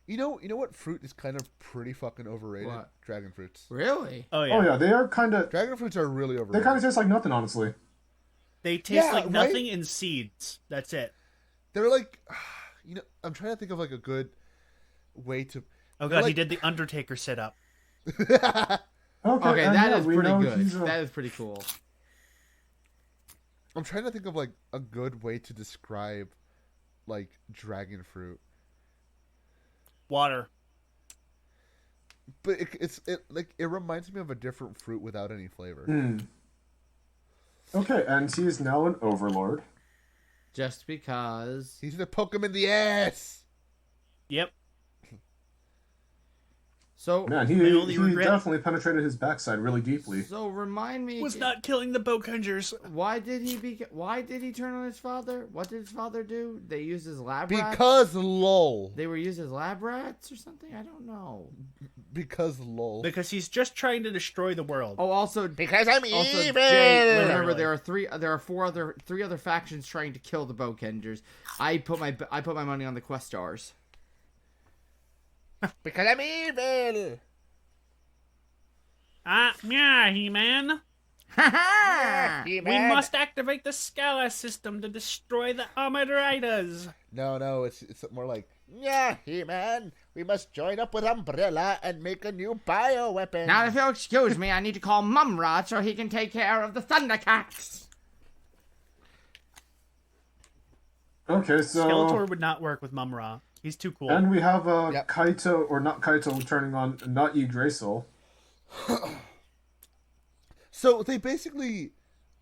You know what fruit is kind of pretty fucking overrated? What? Dragon fruits. Really? Oh yeah. Oh yeah, they are kind of. Dragon fruits are really They overrated. kind of taste like nothing, honestly. They taste Yeah, like right? nothing in seeds. That's it. They're like, I'm trying to think of like a good way to. Oh god, he like... did the Undertaker sit up. Okay, and that yeah, is we pretty know good. he's a- That is pretty cool. I'm trying to think of like a good way to describe like dragon fruit. Water. But it reminds me of a different fruit without any flavor. Okay, and he is now an overlord. Just because. He's gonna poke him in the ass. Yep. So Man, he only regret- definitely penetrated his backside really deeply. So remind me. Was not killing the Bokungers. Why did he turn on his father? What did his father do? They used his lab rats? Because lol. They were used as lab rats or something? I don't know. Because lol. Because he's just trying to destroy the world. Oh, also Because I'm also evil. Jay, remember Literally. there are three other factions trying to kill the Bokengers. I put my money on the Quest Stars. Because I'm evil. Yeah, He-Man. Ha We must activate the Scala system to destroy the Armored Riders. No, it's more like, yeah, He-Man, we must join up with Umbrella and make a new bioweapon. Now, if you'll excuse me, I need to call Mumra so he can take care of the Thundercats. Okay, so Skeletor would not work with Mum-Ra. He's too cool. and we have Yep. Kaito, or not Kaito, turning on not Yggdrasil. So they basically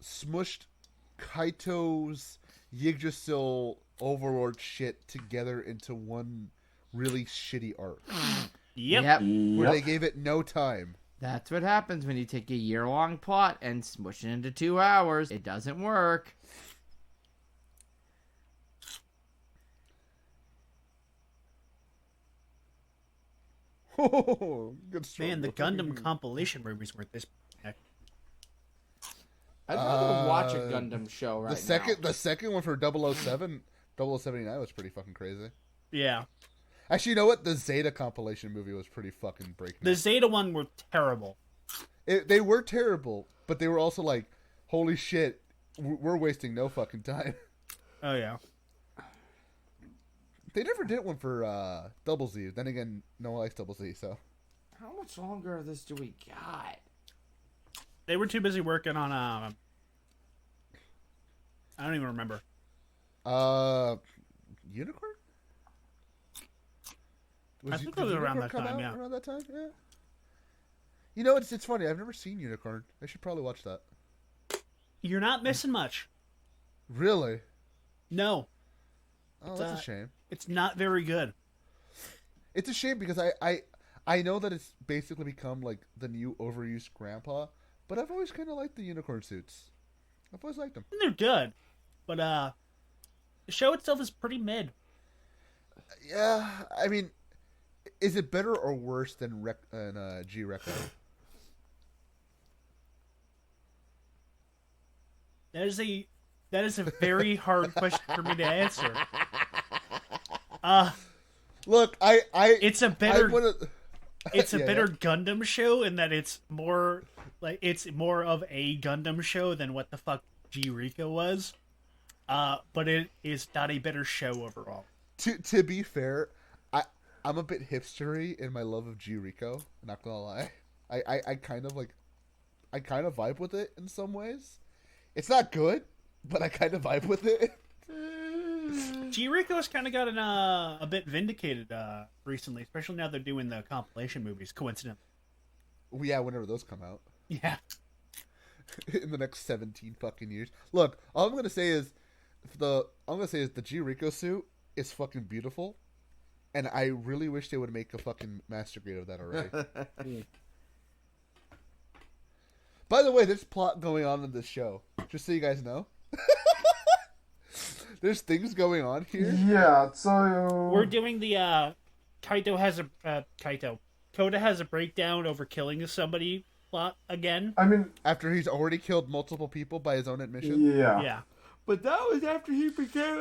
smushed Kaito's Yggdrasil Overlord shit together into one really shitty arc. Yep. Where they gave it no time. That's what happens when you take a year-long plot and smush it into 2 hours. It doesn't work. Good Man, the Gundam compilation movies weren't this. I'd rather watch a Gundam show right The second one for 007, 0079 was pretty fucking crazy. Yeah. Actually, you know what? The Zeta compilation movie was pretty fucking breaking. The Zeta one were terrible. They were terrible, but they were also like, holy shit, we're wasting no fucking time. Oh, yeah. They never did one for Double Z. Then again, no one likes Double Z, so. now. How much longer of this do we got? They were too busy working on, I don't even remember. Unicorn? I think it was did around Unicorn that come time, out yeah. Around that time, yeah. You know, it's funny. I've never seen Unicorn. I should probably watch that. You're not missing much. Really? No. Oh, that's a shame. It's not very good. It's a shame because I know that it's basically become like the new overused grandpa, but I've always kind of liked the unicorn suits. I've always liked them. And they're good. But, the show itself is pretty mid. Yeah, I mean, is it better or worse than G-Reco? That is a very hard question for me to answer. Look, It's a better it's a Yeah, better yeah. Gundam show in that it's more of a Gundam show than what the fuck G-Rico was. But it is not a better show overall. To be fair, I'm a bit hipstery in my love of G-Rico. Not gonna lie, I kind of vibe with it in some ways. It's not good, but I kind of vibe with it. G-Rico's kind of gotten a bit vindicated recently, especially now they're doing the compilation movies. Coincidentally, Yeah, whenever those come out. yeah. In the next 17 fucking years. Look, all I'm gonna say is the G-Rico suit is fucking beautiful, and I really wish they would make a fucking master grade of that already. By the way, there's plot going on in this show, just so you guys know. There's things going on here. Yeah, so we're doing the Kaito has a Koda has a breakdown over killing somebody plot again. I mean, after he's already killed multiple people by his own admission. Yeah. But that was after he became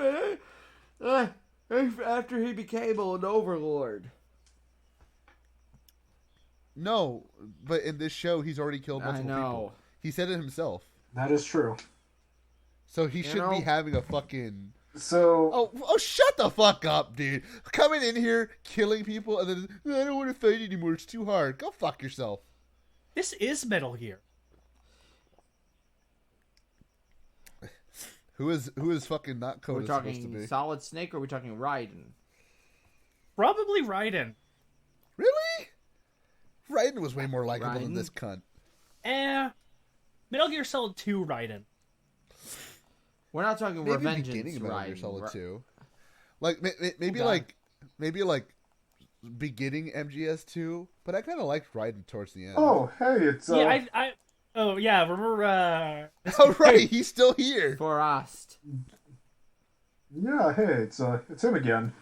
an overlord. No, but in this show, he's already killed multiple people. He said it himself. That is true. So he shouldn't be having a fucking... So... Oh, shut the fuck up, dude. Coming in here, killing people, and then, I don't want to fight anymore, it's too hard. Go fuck yourself. This is Metal Gear. Who is fucking not Koda supposed to be? Are we talking Solid Snake or are we talking Raiden? Probably Raiden. Really? Raiden was way more likable than this cunt. Metal Gear Solid 2 Raiden. We're not talking maybe Revengeance beginning of Metal Gear Raiden. Solid 2. Like maybe beginning MGS2, but I kind of liked Raiden towards the end. Oh, hey, it's yeah, remember oh right, he's still here. Forrest. Yeah, hey, it's him again.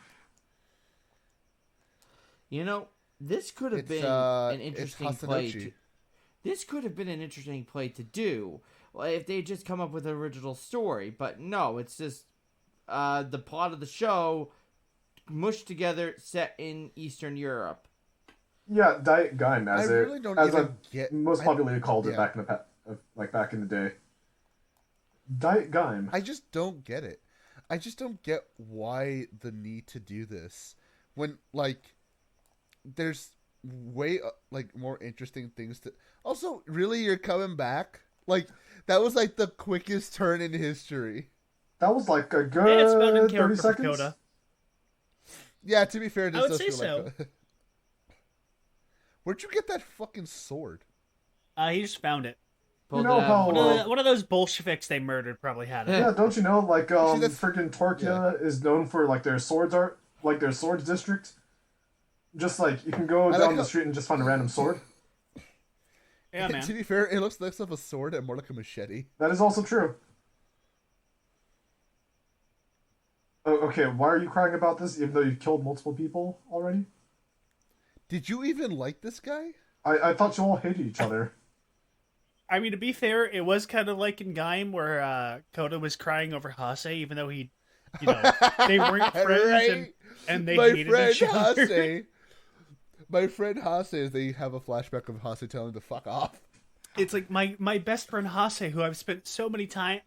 You know, this could have been an interesting play. This could have been an interesting play to do if they had just come up with an original story. But no, it's just the plot of the show mushed together, set in Eastern Europe. Yeah, Diet Gun, as most popularly called it back in the day. Diet Gun. I just don't get it. I just don't get why the need to do this when there's way more interesting things to. Also, really, you're coming back? That was the quickest turn in history. That was a good 30 seconds. Koda. Yeah, to be fair, I would say so. Where'd you get that fucking sword? He just found it. You know how one of those Bolsheviks they murdered probably had it. Yeah, don't you know? Freaking Torquia is known for their swords art, their swords district. Just you can go down the street and just find a random sword. Yeah, man. To be fair, it looks less of a sword and more like a machete. That is also true. Oh, okay, why are you crying about this, even though you've killed multiple people already? Did you even like this guy? I thought you all hated each other. I mean, to be fair, it was kind of like in Gaim where Koda was crying over Hase, even though they weren't friends right? and they hated each other. My friend Hase, they have a flashback of Hase telling him to fuck off. It's like my best friend Hase, who I've spent so much time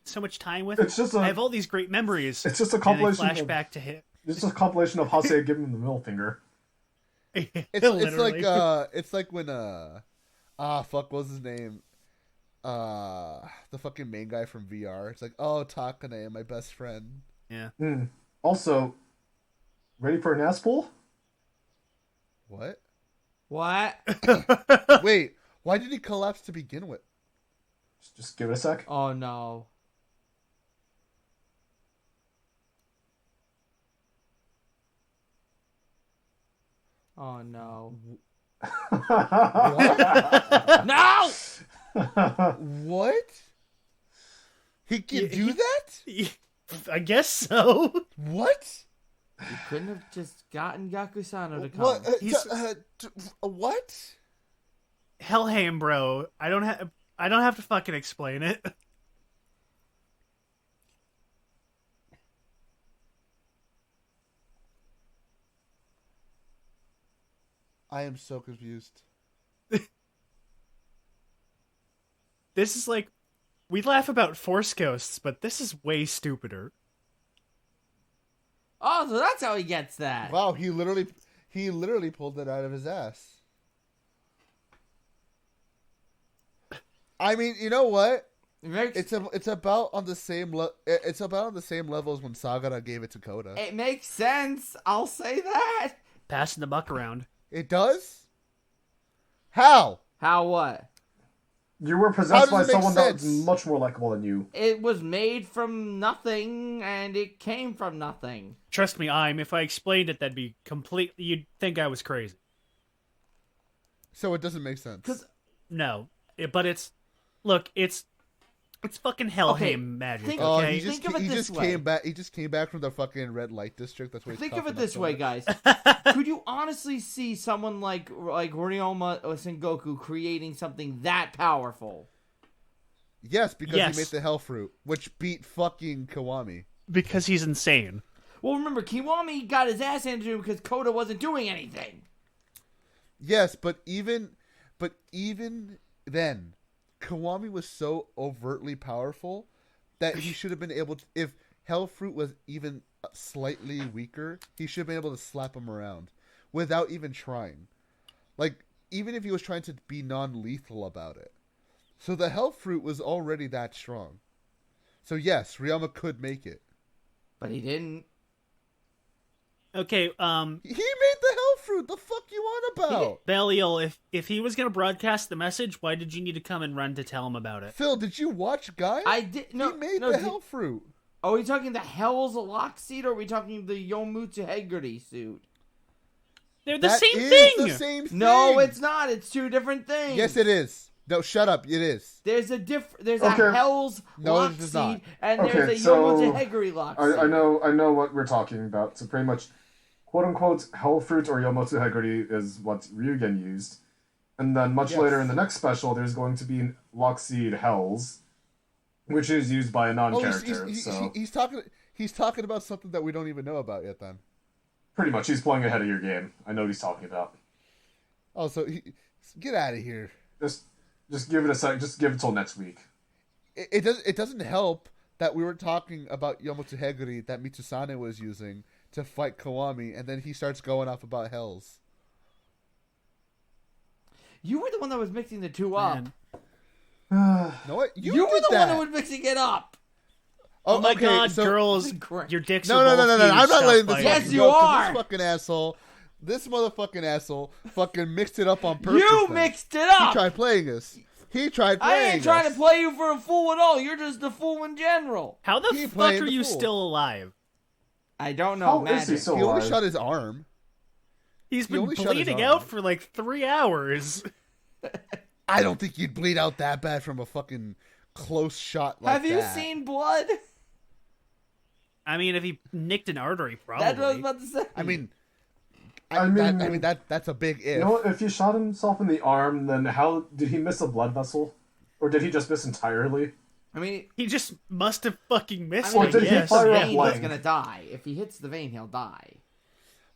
with. I have all these great memories. It's just a compilation. Flashback to him. It's just a compilation of Hase giving him the middle finger. It's like when what was his name? The fucking main guy from VR. It's like, oh, Takane, my best friend. Yeah. Also, ready for an ass pull? What? Wait, why did he collapse to begin with? Just give it a sec. Oh no. Oh no. No! What? He can do that? I guess so. What? You couldn't have just gotten Gakusano to come. What? What? Hellheim, bro. I don't have to fucking explain it. I am so confused. This is we laugh about Force Ghosts, but this is way stupider. Oh, so that's how he gets that. Wow, he literally pulled it out of his ass. I mean, you know what? It's about on the same level as when Sagara gave it to Koda. It makes sense. I'll say that. Passing the buck around. It does? How? How what? You were possessed by someone that's much more likable than you. It was made from nothing, and it came from nothing. Trust me, if I explained it, that'd be completely... You'd think I was crazy. So it doesn't make sense. No. But it's... Look, it's... It's fucking Helheim magic. Okay, Think of it this way. He just came back from the fucking red light district. That's what. Think of it this way, guys. Could you honestly see someone like Ryoma or Sengoku creating something that powerful? Yes, because he made the Hell Fruit, which beat fucking Kiwami. Because he's insane. Well, remember, Kiwami got his ass handed to him because Koda wasn't doing anything. Yes, but even then, Kiwami was so overtly powerful that he should have been able to, if Hell Fruit was even slightly weaker, he should have been able to slap him around without even trying. Like, even if he was trying to be non-lethal about it. So the Hell Fruit was already that strong. So yes, Ryoma could make it. But he didn't. Okay, He made the Hell Fruit! The fuck you on about? Belial, if he was gonna broadcast the message, why did you need to come and run to tell him about it? Phil, did you watch Guy? I did. No, he made the Hell Fruit. Are we talking the Hell's Lock suit, or are we talking the Yomutsu Heguri suit? They're the same thing! The same thing! No, it's not. It's two different things. Yes, it is. No, shut up. It is. There's a Hell's Lock suit, and there's a Yomutsu Heguri lock suit. I know what we're talking about. So pretty much, quote unquote, Hell Fruit or Yomotsu Heguri is what Ryugen used. And then much later in the next special, there's going to be Lockseed Hells, which is used by a non-character. He's talking about something that we don't even know about yet. Then, pretty much, he's playing ahead of your game. I know what he's talking about. Oh, so get out of here. Just give it a sec. Just give it till next week. It doesn't help that we were talking about Yomotsu Heguri that Mitsusane was using to fight Kiwami, and then he starts going off about Hells. You were the one that was mixing the two up. No, what? You were the that. one that was mixing it up. Oh my god, girls, your dicks no, are no, no, no, no, I'm not letting this Yes, you are. This motherfucking asshole fucking mixed it up on purpose. You mixed it up. He tried playing us. I ain't trying to play you for a fool at all. You're just a fool in general. How the fuck are you still alive? I don't know. How is he still alive? He only shot his arm. He's been bleeding out for like 3 hours. I don't think you'd bleed out that bad from a fucking close shot like that. Have you seen blood? I mean, if he nicked an artery, probably. That's what I was about to say. I mean, that's a big if. You know what? If he shot himself in the arm, then how did he miss a blood vessel, or did he just miss entirely? I mean, he just must have fucking missed or it. did he fire up blank? He's gonna die. If he hits the vein, he'll die.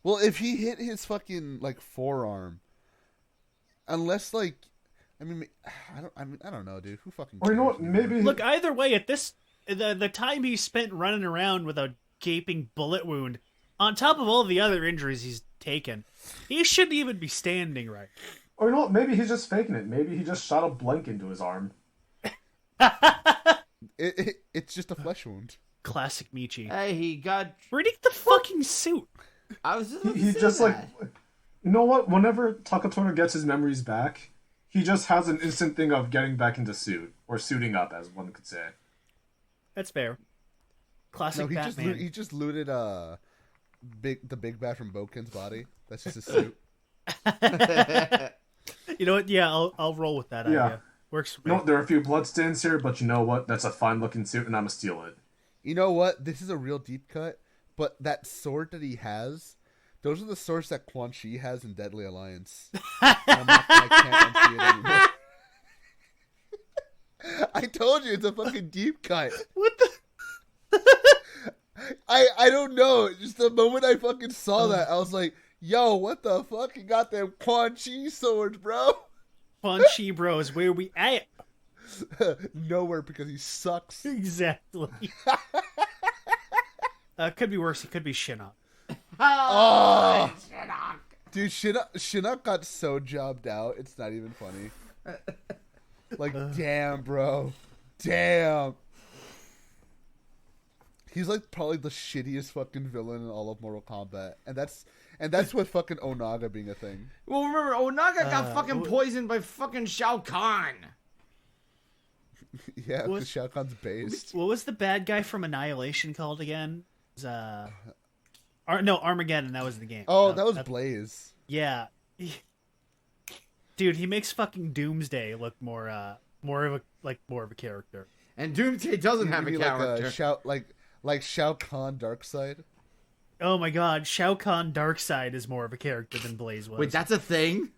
Well, if he hit his fucking like forearm, unless like, I don't know, dude. Who fucking? Or you know what? Maybe look. Either way, at this, the time he spent running around with a gaping bullet wound, on top of all the other injuries he's taken, he shouldn't even be standing right. Or you know what? Maybe he's just faking it. Maybe he just shot a blank into his arm. It's just a flesh wound. Classic Michi. Hey, he got. Where'd he get the fucking suit? I was just. He just like, you know what? Whenever Takatono gets his memories back, he just has an instant thing of getting back into suit or suiting up, as one could say. That's fair. Classic Batman. He just looted the big bat from Boken's body. That's just his suit. You know what? Yeah, I'll roll with that idea. Works for me. You know, there are a few bloodstains here, but you know what? That's a fine looking suit, and I'm gonna steal it. You know what? This is a real deep cut, but that sword that he has, those are the swords that Quan Chi has in Deadly Alliance. I can't unsee it anymore. I told you it's a fucking deep cut. What the? I don't know. Just the moment I fucking saw that, I was like, yo, what the fuck? You got them Quan Chi swords, bro. Quan Chi, bro, is where we at. Nowhere, because he sucks. Exactly. Could be worse. He could be Shinnok. Oh, Shinnok. Dude, Shinnok got so jobbed out. It's not even funny. Like, damn, bro. Damn. He's like probably the shittiest fucking villain in all of Mortal Kombat, and that's with fucking Onaga being a thing. Well, remember Onaga got fucking poisoned by fucking Shao Kahn. Yeah, because Shao Kahn's based. What was the bad guy from Annihilation called again? It was, Armageddon. That was the game. Oh, that was Blaze. Yeah, dude, he makes fucking Doomsday look more of a character. And Doomsday doesn't have a Maybe character. like Shao Kahn Darkseid. Oh my god, Shao Kahn Darkseid is more of a character than Blaze was. Wait, that's a thing?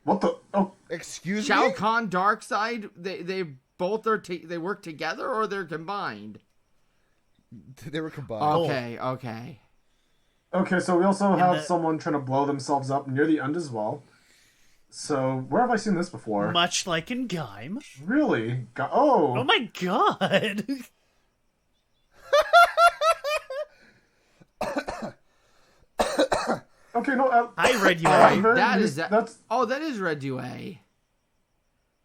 What the? Oh, Excuse Shao me. Kahn Darkseid, they both are they work together or they're combined? They were combined. Okay. okay. So we also have the- someone trying to blow themselves up near the end as well. So where have I seen this before? Much like in Gaim. Really? Oh my god! Okay, no. I read you at the right. very That least, is that. That's Oh, that is Red Due.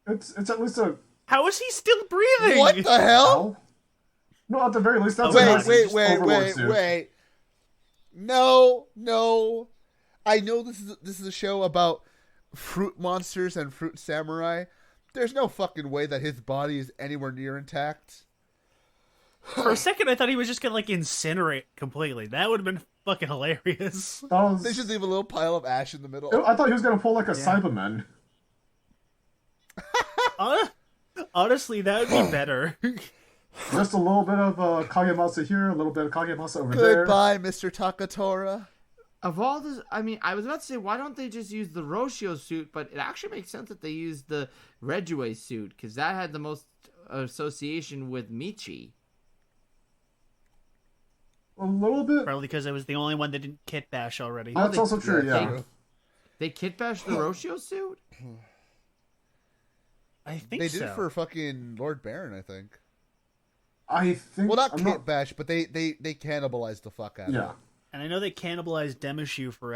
it's at least a. How is he still breathing? What the hell? No, at the very least, that's Oh, a wait, nice Overlord Wait. suit. No. I know this is a show about fruit monsters and fruit samurai. There's no fucking way that his body is anywhere near intact. For a second, I thought he was just gonna like incinerate completely. That would have been fucking hilarious. That was- They just leave a little pile of ash in the middle. I thought he was gonna pull like a Cyberman. Honestly, that would be better. Just a little bit of Kagemasa here, a little bit of Kagemasa over there. Goodbye, Mr. Takatora. Of all this, I mean, I was about to say, why don't they just use the Roshio suit? But it actually makes sense that they used the Red Due suit, because that had the most association with Michi. A little bit. Probably because I was the only one that didn't kit bash already. That's also true, yeah. They kit bashed the Roshio suit? I think They so. did it for fucking Lord Baron, I think. I think. Well, not I'm kit bash, but they cannibalized the fuck out of Yeah. it. And I know they cannibalized Demishu for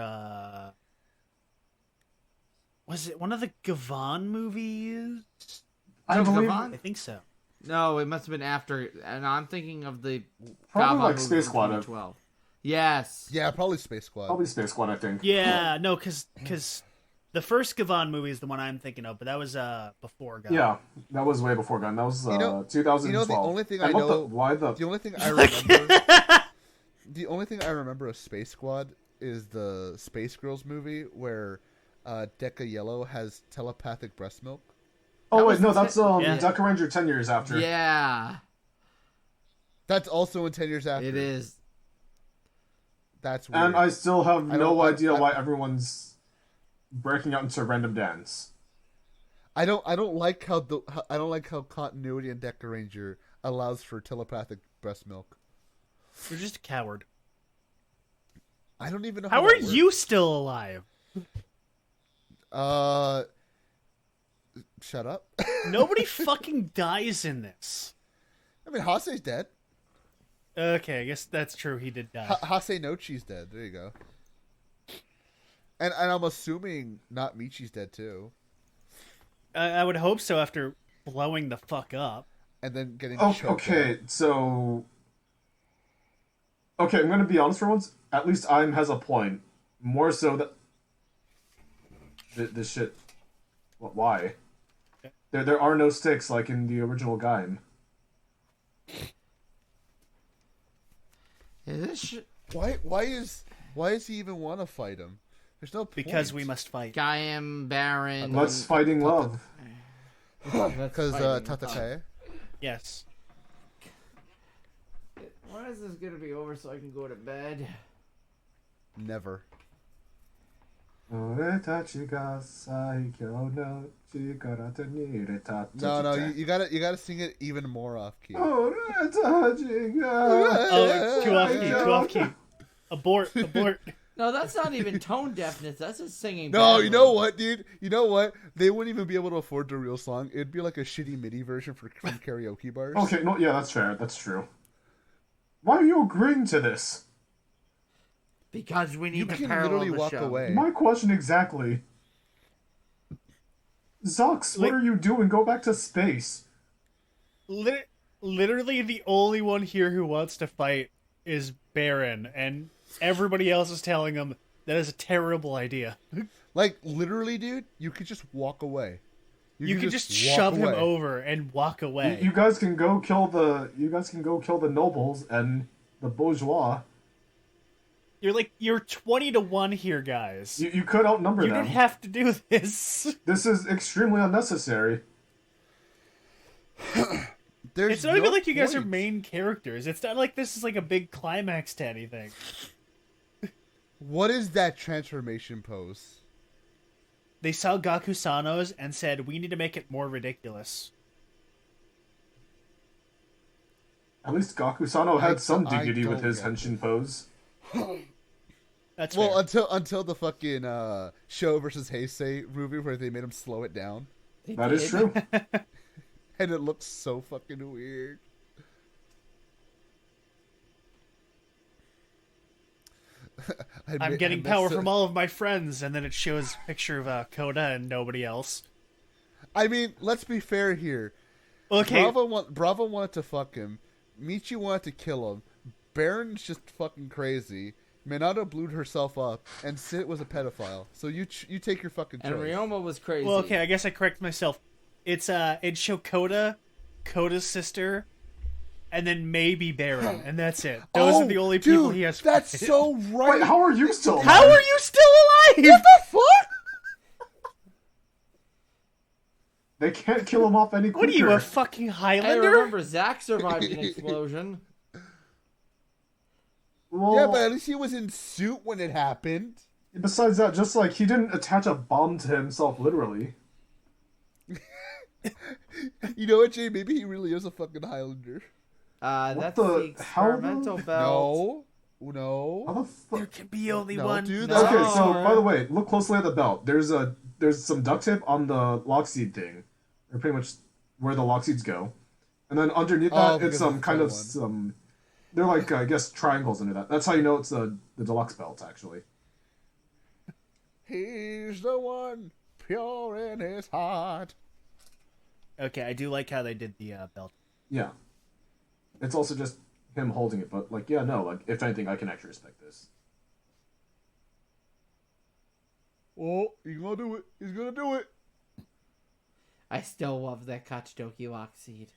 was it one of the Gavan movies? I believe. I think so. No, it must have been after, and I'm thinking of the Probably Gava like movie Space from Squad. 2012. Yes. Yeah, probably Space Squad. Probably Space Squad, I think. Yeah, no, because the first Gavan movie is the one I'm thinking of, but that was before Gavan. Yeah, that was way before Gun. That was 2012. You know, the only thing I And what know, why the? the only thing I remember, the only thing I remember of Space Squad is the Space Girls movie where Deca Yellow has telepathic breast milk. Oh was wait, no, the that's Yeah. Deca Ranger 10 years after. Yeah, That's also in 10 years after. it is. That's weird. And I still have I no don't- idea I- why everyone's breaking out into random dance. I don't like how I don't like how continuity in Deca Ranger allows for telepathic breast milk. You're just a coward. I don't even know How that are works. you still alive? Shut up. Nobody fucking dies in this. I mean, Hase's dead. Okay, I guess that's true. He did die. Hase Nochi's dead. There you go. And I'm assuming not Michi's dead too. I would hope so after blowing the fuck up. And then getting Oh, choked okay, out. so. Okay, I'm gonna be honest for once. At least Aim has a point. More so that. This shit. Why? There are no sticks like in the original game. Why does he even want to fight him? There's no point. Because we must fight. Gaiam, Baron. Let's fighting love. Because fighting. Tatakae. Yes. When is this gonna be over so I can go to bed? Never. No, You gotta sing it even more off key. Oh, too off key. Abort. No, that's not even tone deafness. That's just singing. No, badly. you know what, dude? You know what? They wouldn't even be able to afford the real song. It'd be like a shitty MIDI version from karaoke bars. Okay, no, yeah, that's fair. That's true. Why are you agreeing to this? Because we need You to can parallel literally the walk show. away. My question exactly. Zox, what Like- are you doing? Go back to space. Literally, the only one here who wants to fight is Baron, and everybody else is telling him that is a terrible idea. Like, literally, dude, you could just walk away. You can just walk shove him away. over and walk away. You guys can go kill the. You guys can go kill the nobles and the bourgeois. You're 20-1 here, guys. You could outnumber You them. don't have to do this. This is extremely unnecessary. It's not even like you guys are main characters. It's not like this is like a big climax to anything. What is that transformation pose? They saw Gakusano's and said, we need to make it more ridiculous. At least Gakusano had some dignity with his henshin pose. That's well, fair. until the fucking Show versus Heisei movie where they made him slow it down. That is true. And it looks so fucking weird. I'm getting power from all of my friends, and then it shows a picture of Coda and nobody else. I mean, let's be fair here. Okay. Bravo wanted to fuck him. Michi wanted to kill him. Baron's just fucking crazy. Minato blew herself up, and Sit was a pedophile. So you take your fucking choice. And Ryoma was crazy. Well, okay, I guess I correct myself. It'd show Coda's sister, and then maybe Baron, and that's it. Those are the only people he has. That's so right. Wait, how are you still alive? How are you still alive? What the fuck? They can't kill him off any quicker. What are you, a fucking I Highlander? remember Zack survived an explosion. Well, Yeah, but at least he was in suit when it happened. besides that, just like he didn't attach a bomb to himself literally. You know what, Jay? Maybe he really is a fucking Highlander. That's the- the how the- experimental belt. No. How the fuck? There can be only No, one. dude, No. that's Okay, so No. by the way, look closely at the belt. There's some duct tape on the lock seed thing, or pretty much where the lock seeds go, and then underneath that because it's some it's kind that of one. some. They're like I guess triangles under that. That's how you know it's the deluxe belt actually. He's the one, pure in his heart. Okay, I do like how they did the belt. Yeah, it's also just him holding it, but like yeah, no, like if anything, I can actually respect this. Oh, he's gonna do it. He's gonna do it. I still love that Kachidoki lock seed.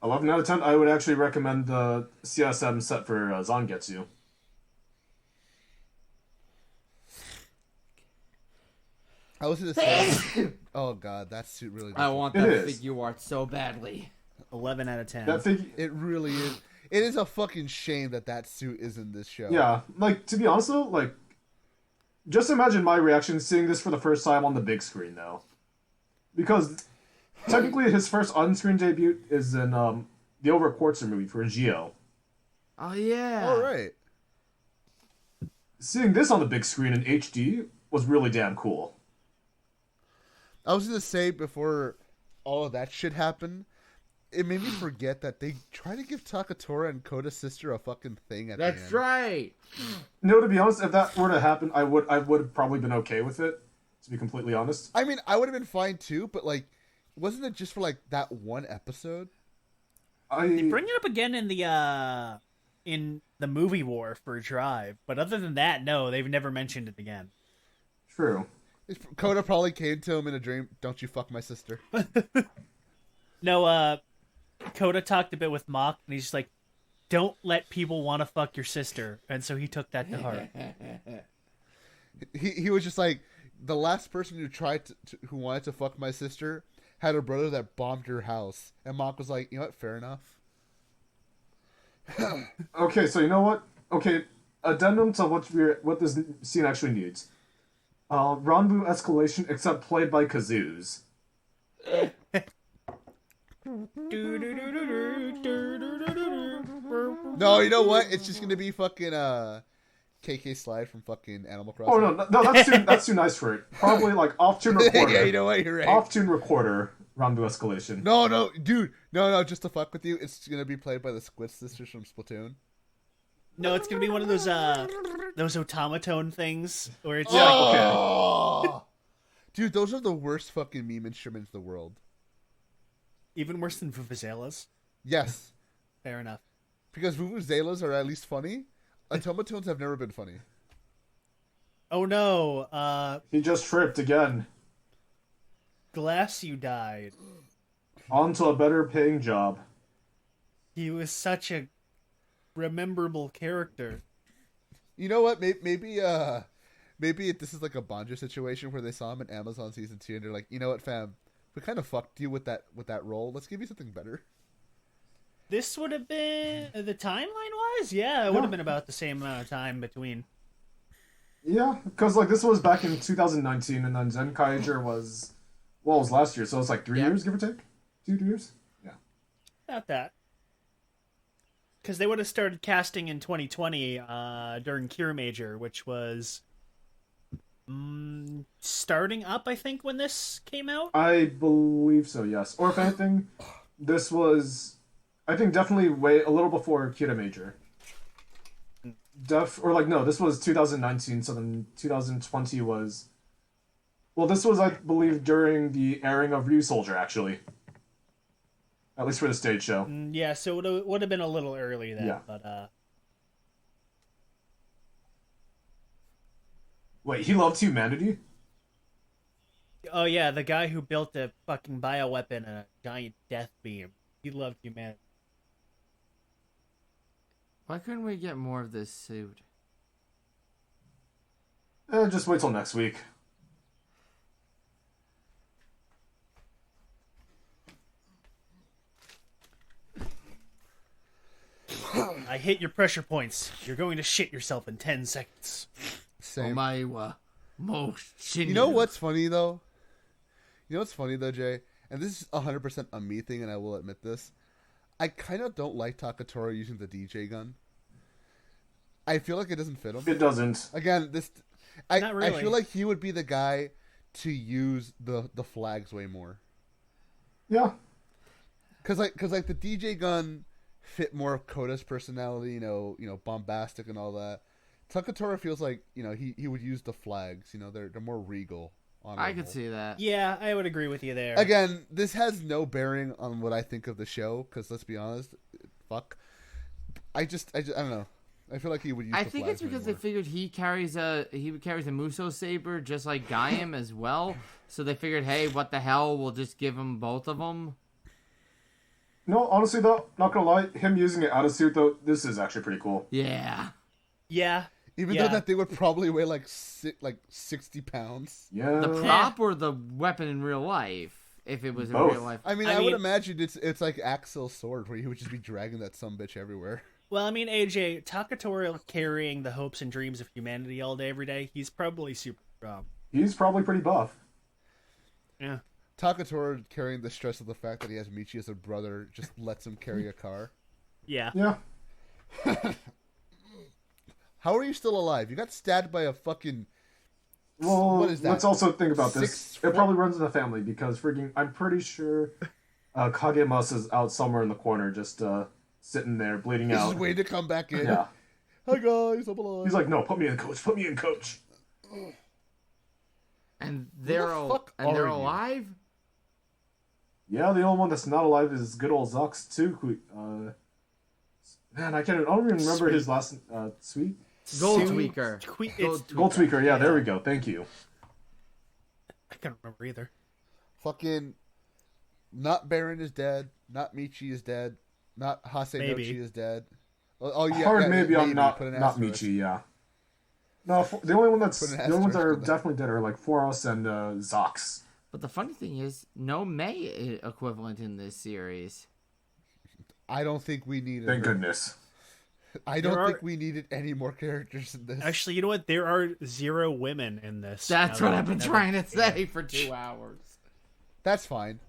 11 out of 10. I would actually recommend the CSM set for Zangetsu. I was gonna say. Oh god, that suit really. I want It that is. figure art so badly. 11 out of 10. That figure. It really is. It is a fucking shame that suit is in this show. Yeah, like to be honest though, like just imagine my reaction seeing this for the first time on the big screen though, because technically his first on-screen debut is in the Over Quartzer movie for Geo. Oh yeah. All right. Seeing this on the big screen in HD was really damn cool. I was gonna say before all of that shit happened, it made me forget that they try to give Takatora and Koda's sister a fucking thing at the end. That's right. No, to be honest, if that were to happen, I would have probably been okay with it. To be completely honest. I mean, I would have been fine too, but like, wasn't it just for like that one episode? They bring it up again in the movie War for Drive, but other than that, no, they've never mentioned it again. True. Koda probably came to him in a dream. Don't you fuck my sister? No, Coda talked a bit with Mock, and he's just like, don't let people want to fuck your sister. And so he took that to heart. He was just like, the last person who who wanted to fuck my sister had a brother that bombed her house. And Mock was like, you know what, fair enough. Okay, so you know what? Okay, addendum to what this scene actually needs. Ranbu escalation, except played by kazoos. No, you know what? It's just gonna be fucking KK Slide from fucking Animal Crossing. Oh no, that's too nice for it. Probably like off-tune recorder. Yeah, you know what? You're right. Off-tune recorder, Ranbu escalation. No, dude. No, just to fuck with you, it's gonna be played by the Squid Sisters from Splatoon. No, it's gonna be one of those automaton things where it's Yeah, like, okay. Oh! Dude, those are the worst fucking meme instruments in the world. even worse than vuvuzelas. Yes, Fair enough. because vuvuzelas are at least funny. Automatones have never been funny. Oh no, He just tripped again. Glass, you died. On to a better paying job. He was such a rememberable character. You know what? Maybe this is like a Bonjo situation where they saw him in Amazon season 2 and they're like, you know what, fam? We kind of fucked you with that role. Let's give you something better. This would have been the timeline-wise, yeah, it would have been about the same amount of time between. Yeah, because like this was back in 2019, and then Zenkaiger was it was last year, so it's like 3 years, give or take, 2 years. Yeah, About that. Because they would have started casting in 2020 during Cure Major, which was starting up, I think, when this came out. I believe so. Yes, or if anything, this was, I think, definitely a little before Kira Major. This was 2019, so then 2020 was. Well, this was, I believe, during the airing of Ryu Soldier, actually. At least for the stage show. Yeah, so it would have been a little early then, Yeah. But Wait, he loved humanity? oh yeah, the guy who built a fucking bioweapon and a giant death beam. He loved humanity. Why couldn't we get more of this suit? Just wait till next week. I hit your pressure points. You're going to shit yourself in 10 seconds. Same. You know what's funny though? Jay? And this is 100% a me thing, and I will admit this. I kind of don't like Takatoru using the DJ gun. I feel like it doesn't fit him. It doesn't. Again, Not really. I feel like he would be the guy to use the flags way more. Yeah. Cause like the DJ gun fit more of Koda's personality, you know, bombastic and all that. Takatoru feels like, he would use the flags, they're more regal. Honorable. I could see that. Yeah, I would agree with you there. Again, this has no bearing on what I think of the show, because let's be honest, fuck. I don't know. I feel like he would use. I think it's because they figured he carries a Muso saber just like Gaiam as well. So they figured, hey, what the hell? We'll just give him both of them. No, honestly though, not gonna lie, him using it out of suit though, this is actually pretty cool. Yeah. Yeah. Even though that thing would probably weigh like 60 pounds. Yeah. The prop or the weapon in real life, if it was in Both. real life. I mean, I would imagine it's like Axel's sword, where he would just be dragging that sumbitch everywhere. Well, I mean, AJ, Takatoru carrying the hopes and dreams of humanity all day, every day, he's probably super strong. He's probably pretty buff. Yeah. Takatoru carrying the stress of the fact that he has Michi as a brother just lets him carry a car. Yeah. Yeah. How are you still alive? You got stabbed by a fucking... Well, what is that? let's also think about this. It probably runs in the family, because I'm pretty sure Kagemasa's out somewhere in the corner just sitting there bleeding He's out. just waiting to come back in. Yeah. Hi guys, I'm alive. He's like, no, put me in, coach. And they're alive? Yeah, the only one that's not alive is good old Zux too. Man, I don't even remember his last Sweet. Gold Tweaker. Gold Tweaker, yeah, there we go. Thank you. I can't remember either. Fucking... Not Baron is dead. Not Michi is dead. Not Hasenochi is dead. Oh yeah, Hard yeah, maybe on not asterisk. Michi, yeah. No, the only ones that are definitely dead are like Foros and Zox. But the funny thing is, no May equivalent in this series. I don't think we needed. Thank goodness. I don't think we needed any more characters in this. Actually, you know what? There are 0 women in this. That's what I've been trying to say for 2 hours. That's fine.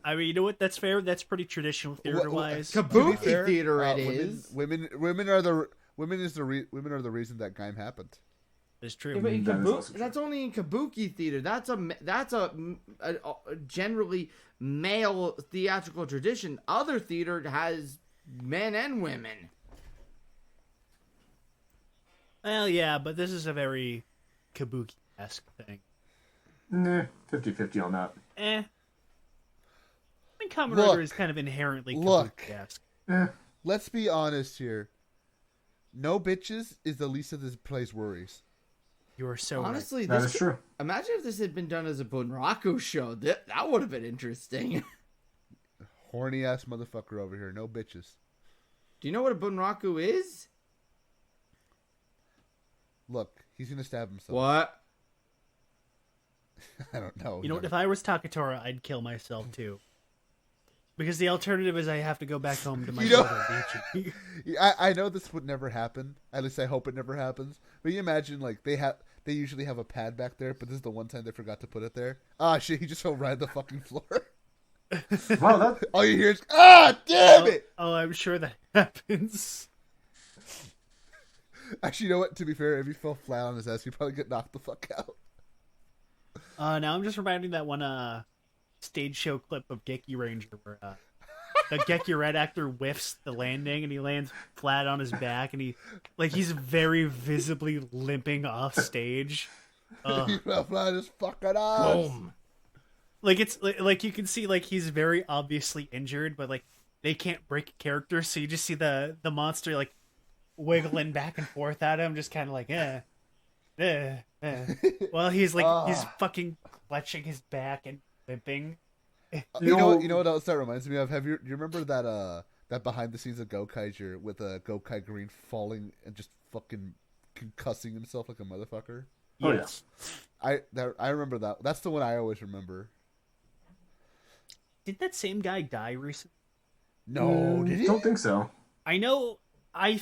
I mean, you know what? That's fair. That's pretty traditional theater-wise. Kabuki theater, it is. Women are the reason that Gaim happened. It's true. Yeah, but in that's only in Kabuki theater. That's a generally male theatrical tradition. Other theater has men and women. Well, yeah, but this is a very Kabuki-esque thing. Nah, 50-50 on that. I mean, Kamen Rider is kind of inherently Kabuki-esque. Let's be honest here. No bitches is the least of this play's worries. You are so honestly right. That is true. Imagine if this had been done as a Bunraku show. That would have been interesting. Horny ass motherfucker over here. No bitches. Do you know what a Bunraku is? Look, he's gonna stab himself. What? I don't know. You know, if I was Takatora, I'd kill myself too. Because the alternative is I have to go back home to my brother Beachy. I know this would never happen. At least I hope it never happens. But you imagine, like, they usually have a pad back there, but this is the one time they forgot to put it there. Ah, shit, he just fell right on the fucking floor. Wow, all you hear is, ah, damn it! Oh, I'm sure that happens. Actually, you know what? To be fair, if he fell flat on his ass, he'd probably get knocked the fuck out. Now I'm just reminding that one stage show clip of Geki Ranger where the Geki Red actor whiffs the landing and he lands flat on his back and he's very visibly limping off stage. He fell flat on his fucking ass. Boom. Like it's like you can see like he's very obviously injured, but like they can't break character, so you just see the monster like wiggling back and forth at him, just kind of like Well, he's like he's fucking clutching his back and limping. You know what else that reminds me of? Do you remember that behind the scenes of Gokaiger with Gokai Green falling and just fucking concussing himself like a motherfucker? Oh yes. I remember that. That's the one I always remember. Did that same guy die recently? No, did he? Don't think so. I know. I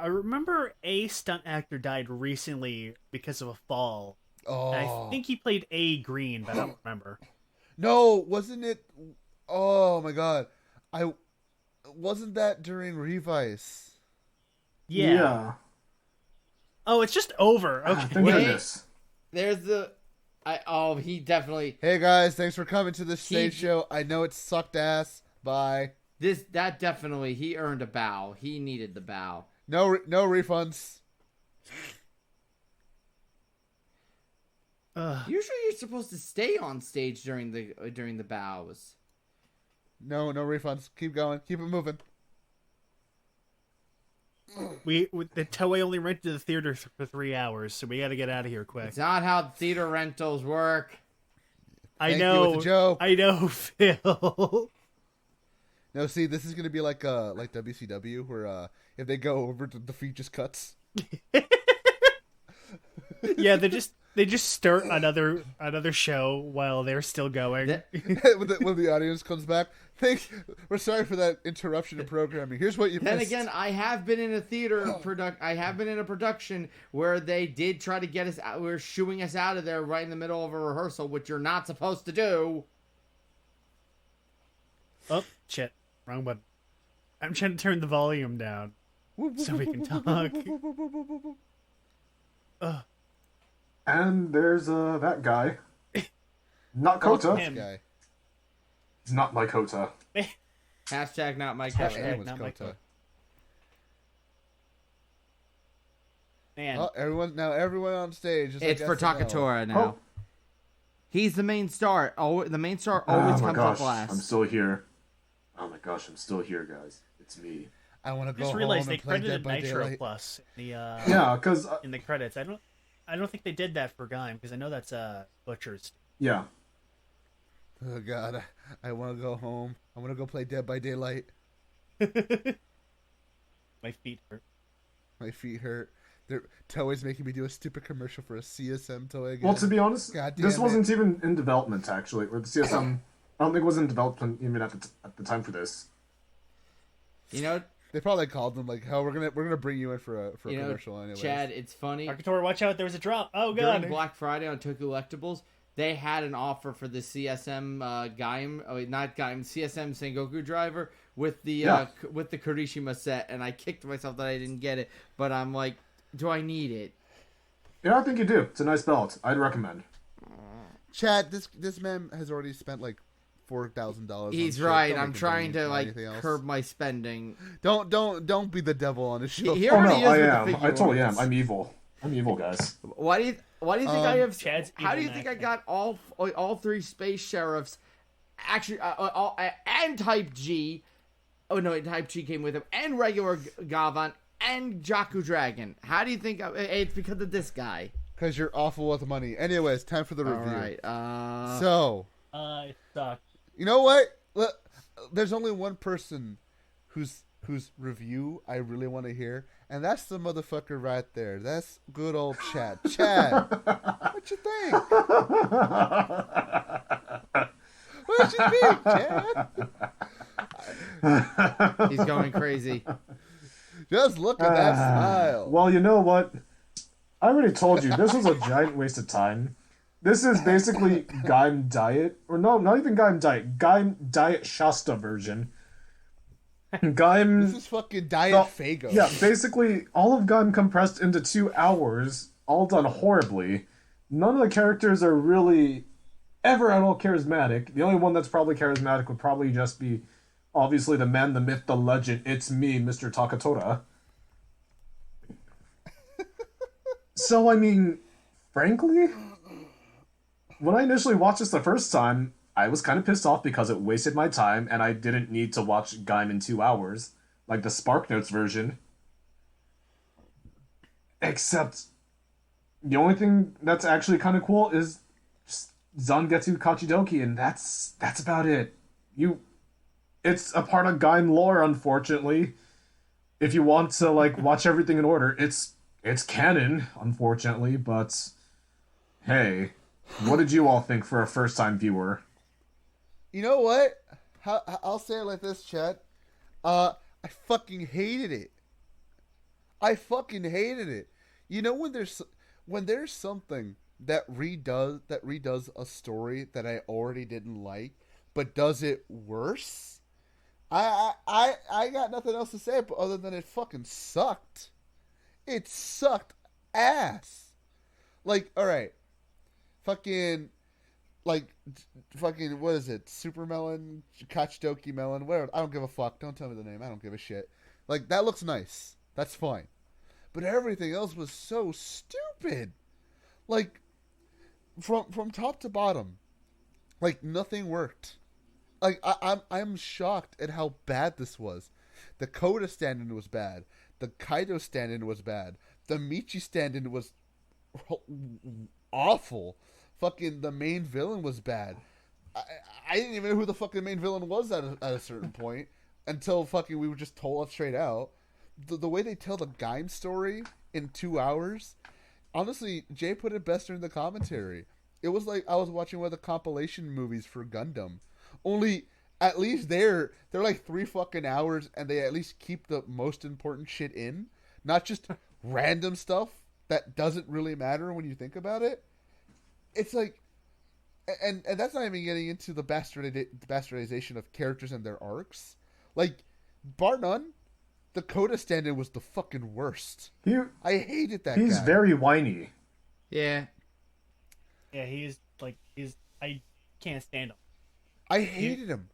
remember a stunt actor died recently because of a fall. Oh. And I think he played A Green, but I don't remember. No, wasn't it? Oh my god, wasn't that during Revice? Yeah. Oh, it's just over. Okay. Thank goodness. There's he definitely. Hey guys, thanks for coming to the stage show. I know it sucked ass. Bye. That definitely, he earned a bow. He needed the bow. No refunds. Usually, you're supposed to stay on stage during the bows. No refunds. Keep going. Keep it moving. The Toei only rented the theater for 3 hours, so we got to get out of here quick. It's not how theater rentals work. I Thank know. you with the joke. I know, Phil. No, see, this is gonna be like WCW, where if they go over, the feed just cuts. Yeah, they just start another show while they're still going. when the audience comes back, we're sorry for that interruption in programming. Here's what you missed. Then again, I have been in a I have been in a production where they did try to get us out. We're shooing us out of there right in the middle of a rehearsal, which you're not supposed to do. Oh shit! Wrong button. I'm trying to turn the volume down so we can talk. And there's that guy. Not Kota. Him. Guy. He's not my Kota. Hashtag not my His Kota. name was not my Kota. Man, Oh, everyone on stage. Is It's for Takatora now. Oh. He's the main star. Oh, the main star always Oh my comes up gosh, last. I'm still here. Oh my gosh, I'm still here, guys. It's me. I want to I go just home realized they and play Dead credited by Nitro Daylight. Plus in the Yeah, because in the credits. I don't think they did that for Gaim because I know that's Butcher's. yeah, Oh god, I want to go home. I want to go play Dead by Daylight. My feet hurt. My feet hurt. Toei's making me do a stupid commercial for a CSM toy again. well, to be honest, God this damn wasn't even in development actually. Or the CSM, I don't think it was in development even at the time for this. You know, They probably called them like, "Hell, we're gonna bring you in for a commercial anyway." Chad, it's funny. Takatora, watch out! There was a drop. Oh god! During Black Friday on Tokyo Electables, they had an offer for the CSM Gaim, not Gaim, CSM Sengoku driver with the Kurishima set, and I kicked myself that I didn't get it. But I'm like, do I need it? Yeah, I think you do. It's a nice belt. I'd recommend. Chad, this man has already spent like $4,000. He's right. I'm trying to like curb my spending. Don't be the devil on his show. He Oh no, already is I with the am. figure I totally ones. am. I'm evil. I'm evil, guys. Why do you think I have? Chad's How do you evil think I neck. got all three space sheriffs? Actually, and Type G. Oh no, Type G came with him, and regular Gavan, and Jaku Dragon. How do you think? It's because of this guy. Because you're awful with money. Anyways, time for the All review. right. So, It sucked. you know what? There's only one person whose review I really want to hear, And that's the motherfucker right there. That's good old Chad. Chad, what you think? What you think, Chad? He's going crazy. Just look at that smile. Well, you know what? I already told you, this was a giant waste of time. This is basically Gaim Diet. Or no, not even Gaim Diet. Gaim Diet Shasta version. Gaim... This is fucking Diet Fago. Yeah, basically, all of Gaim compressed into 2 hours, all done horribly. None of the characters are really ever at all charismatic. The only one that's probably charismatic would probably just be, obviously, the man, the myth, the legend. It's me, Mr. Takatora. So, I mean, frankly, when I initially watched this the first time, I was kind of pissed off because it wasted my time and I didn't need to watch Gaim in 2 hours, like the Spark Notes version. Except, the only thing that's actually kind of cool is just Zangetsu Kachidoki, and that's about it. It's a part of Gaim lore, unfortunately. If you want to, like, watch everything in order, it's canon, unfortunately, but hey, what did you all think for a first-time viewer? You know what? I'll say it like this, Chad. I fucking hated it. I fucking hated it. You know when there's something that redoes a story that I already didn't like, but does it worse? I got nothing else to say other than it fucking sucked. It sucked ass. Like, alright. Fucking, what is it? Super Melon? Kachidoki Melon? Whatever. I don't give a fuck. Don't tell me the name. I don't give a shit. Like, that looks nice. That's fine. But everything else was so stupid. Like, from top to bottom, like, nothing worked. Like, I'm shocked at how bad this was. The Coda stand-in was bad. The Kaido stand-in was bad. The Michi stand-in was awful. Fucking the main villain was bad. I didn't even know who the fucking main villain was at a certain point until fucking we were just told it straight out. The way they tell the Gaim story in 2 hours, honestly, Jay put it best during the commentary. It was like I was watching one of the compilation movies for Gundam. Only, at least they're like 3 fucking hours, and they at least keep the most important shit in, not just random stuff that doesn't really matter when you think about it. It's like, and that's not even getting into the bastardization of characters and their arcs. Like, bar none, the Coda stand-in was the fucking worst. I hated that guy. He's very whiny. Yeah. Yeah, I can't stand him. I hated him.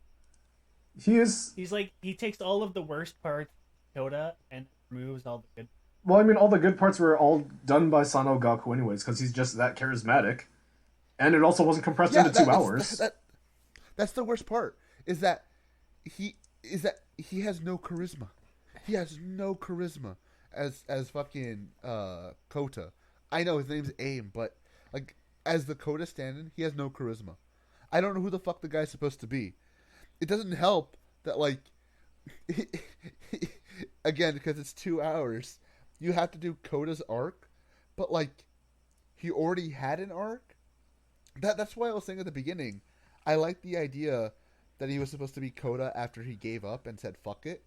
He's like, he takes all of the worst parts of Coda and removes all the good. Well, I mean, all the good parts were all done by Sano Gaku anyways, because he's just that charismatic. And it also wasn't compressed into 2 hours. That's the worst part, is that he has no charisma. He has no charisma as fucking Kota. I know his name's AIM, but like as the Kota stand-in, he has no charisma. I don't know who the fuck the guy's supposed to be. It doesn't help that, like, again, because it's 2 hours, you have to do Kota's arc, but like he already had an arc. That's why I was saying at the beginning, I like the idea that he was supposed to be Kota after he gave up and said fuck it.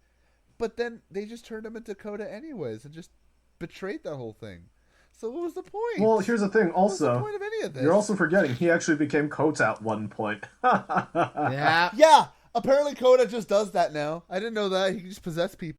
But then they just turned him into Kota anyways and just betrayed that whole thing. So what was the point? Well, here's the thing also. What was the point of any of this? You're also forgetting he actually became Kota at one point. Yeah. Yeah, apparently Kota just does that now. I didn't know that. He can just possess people.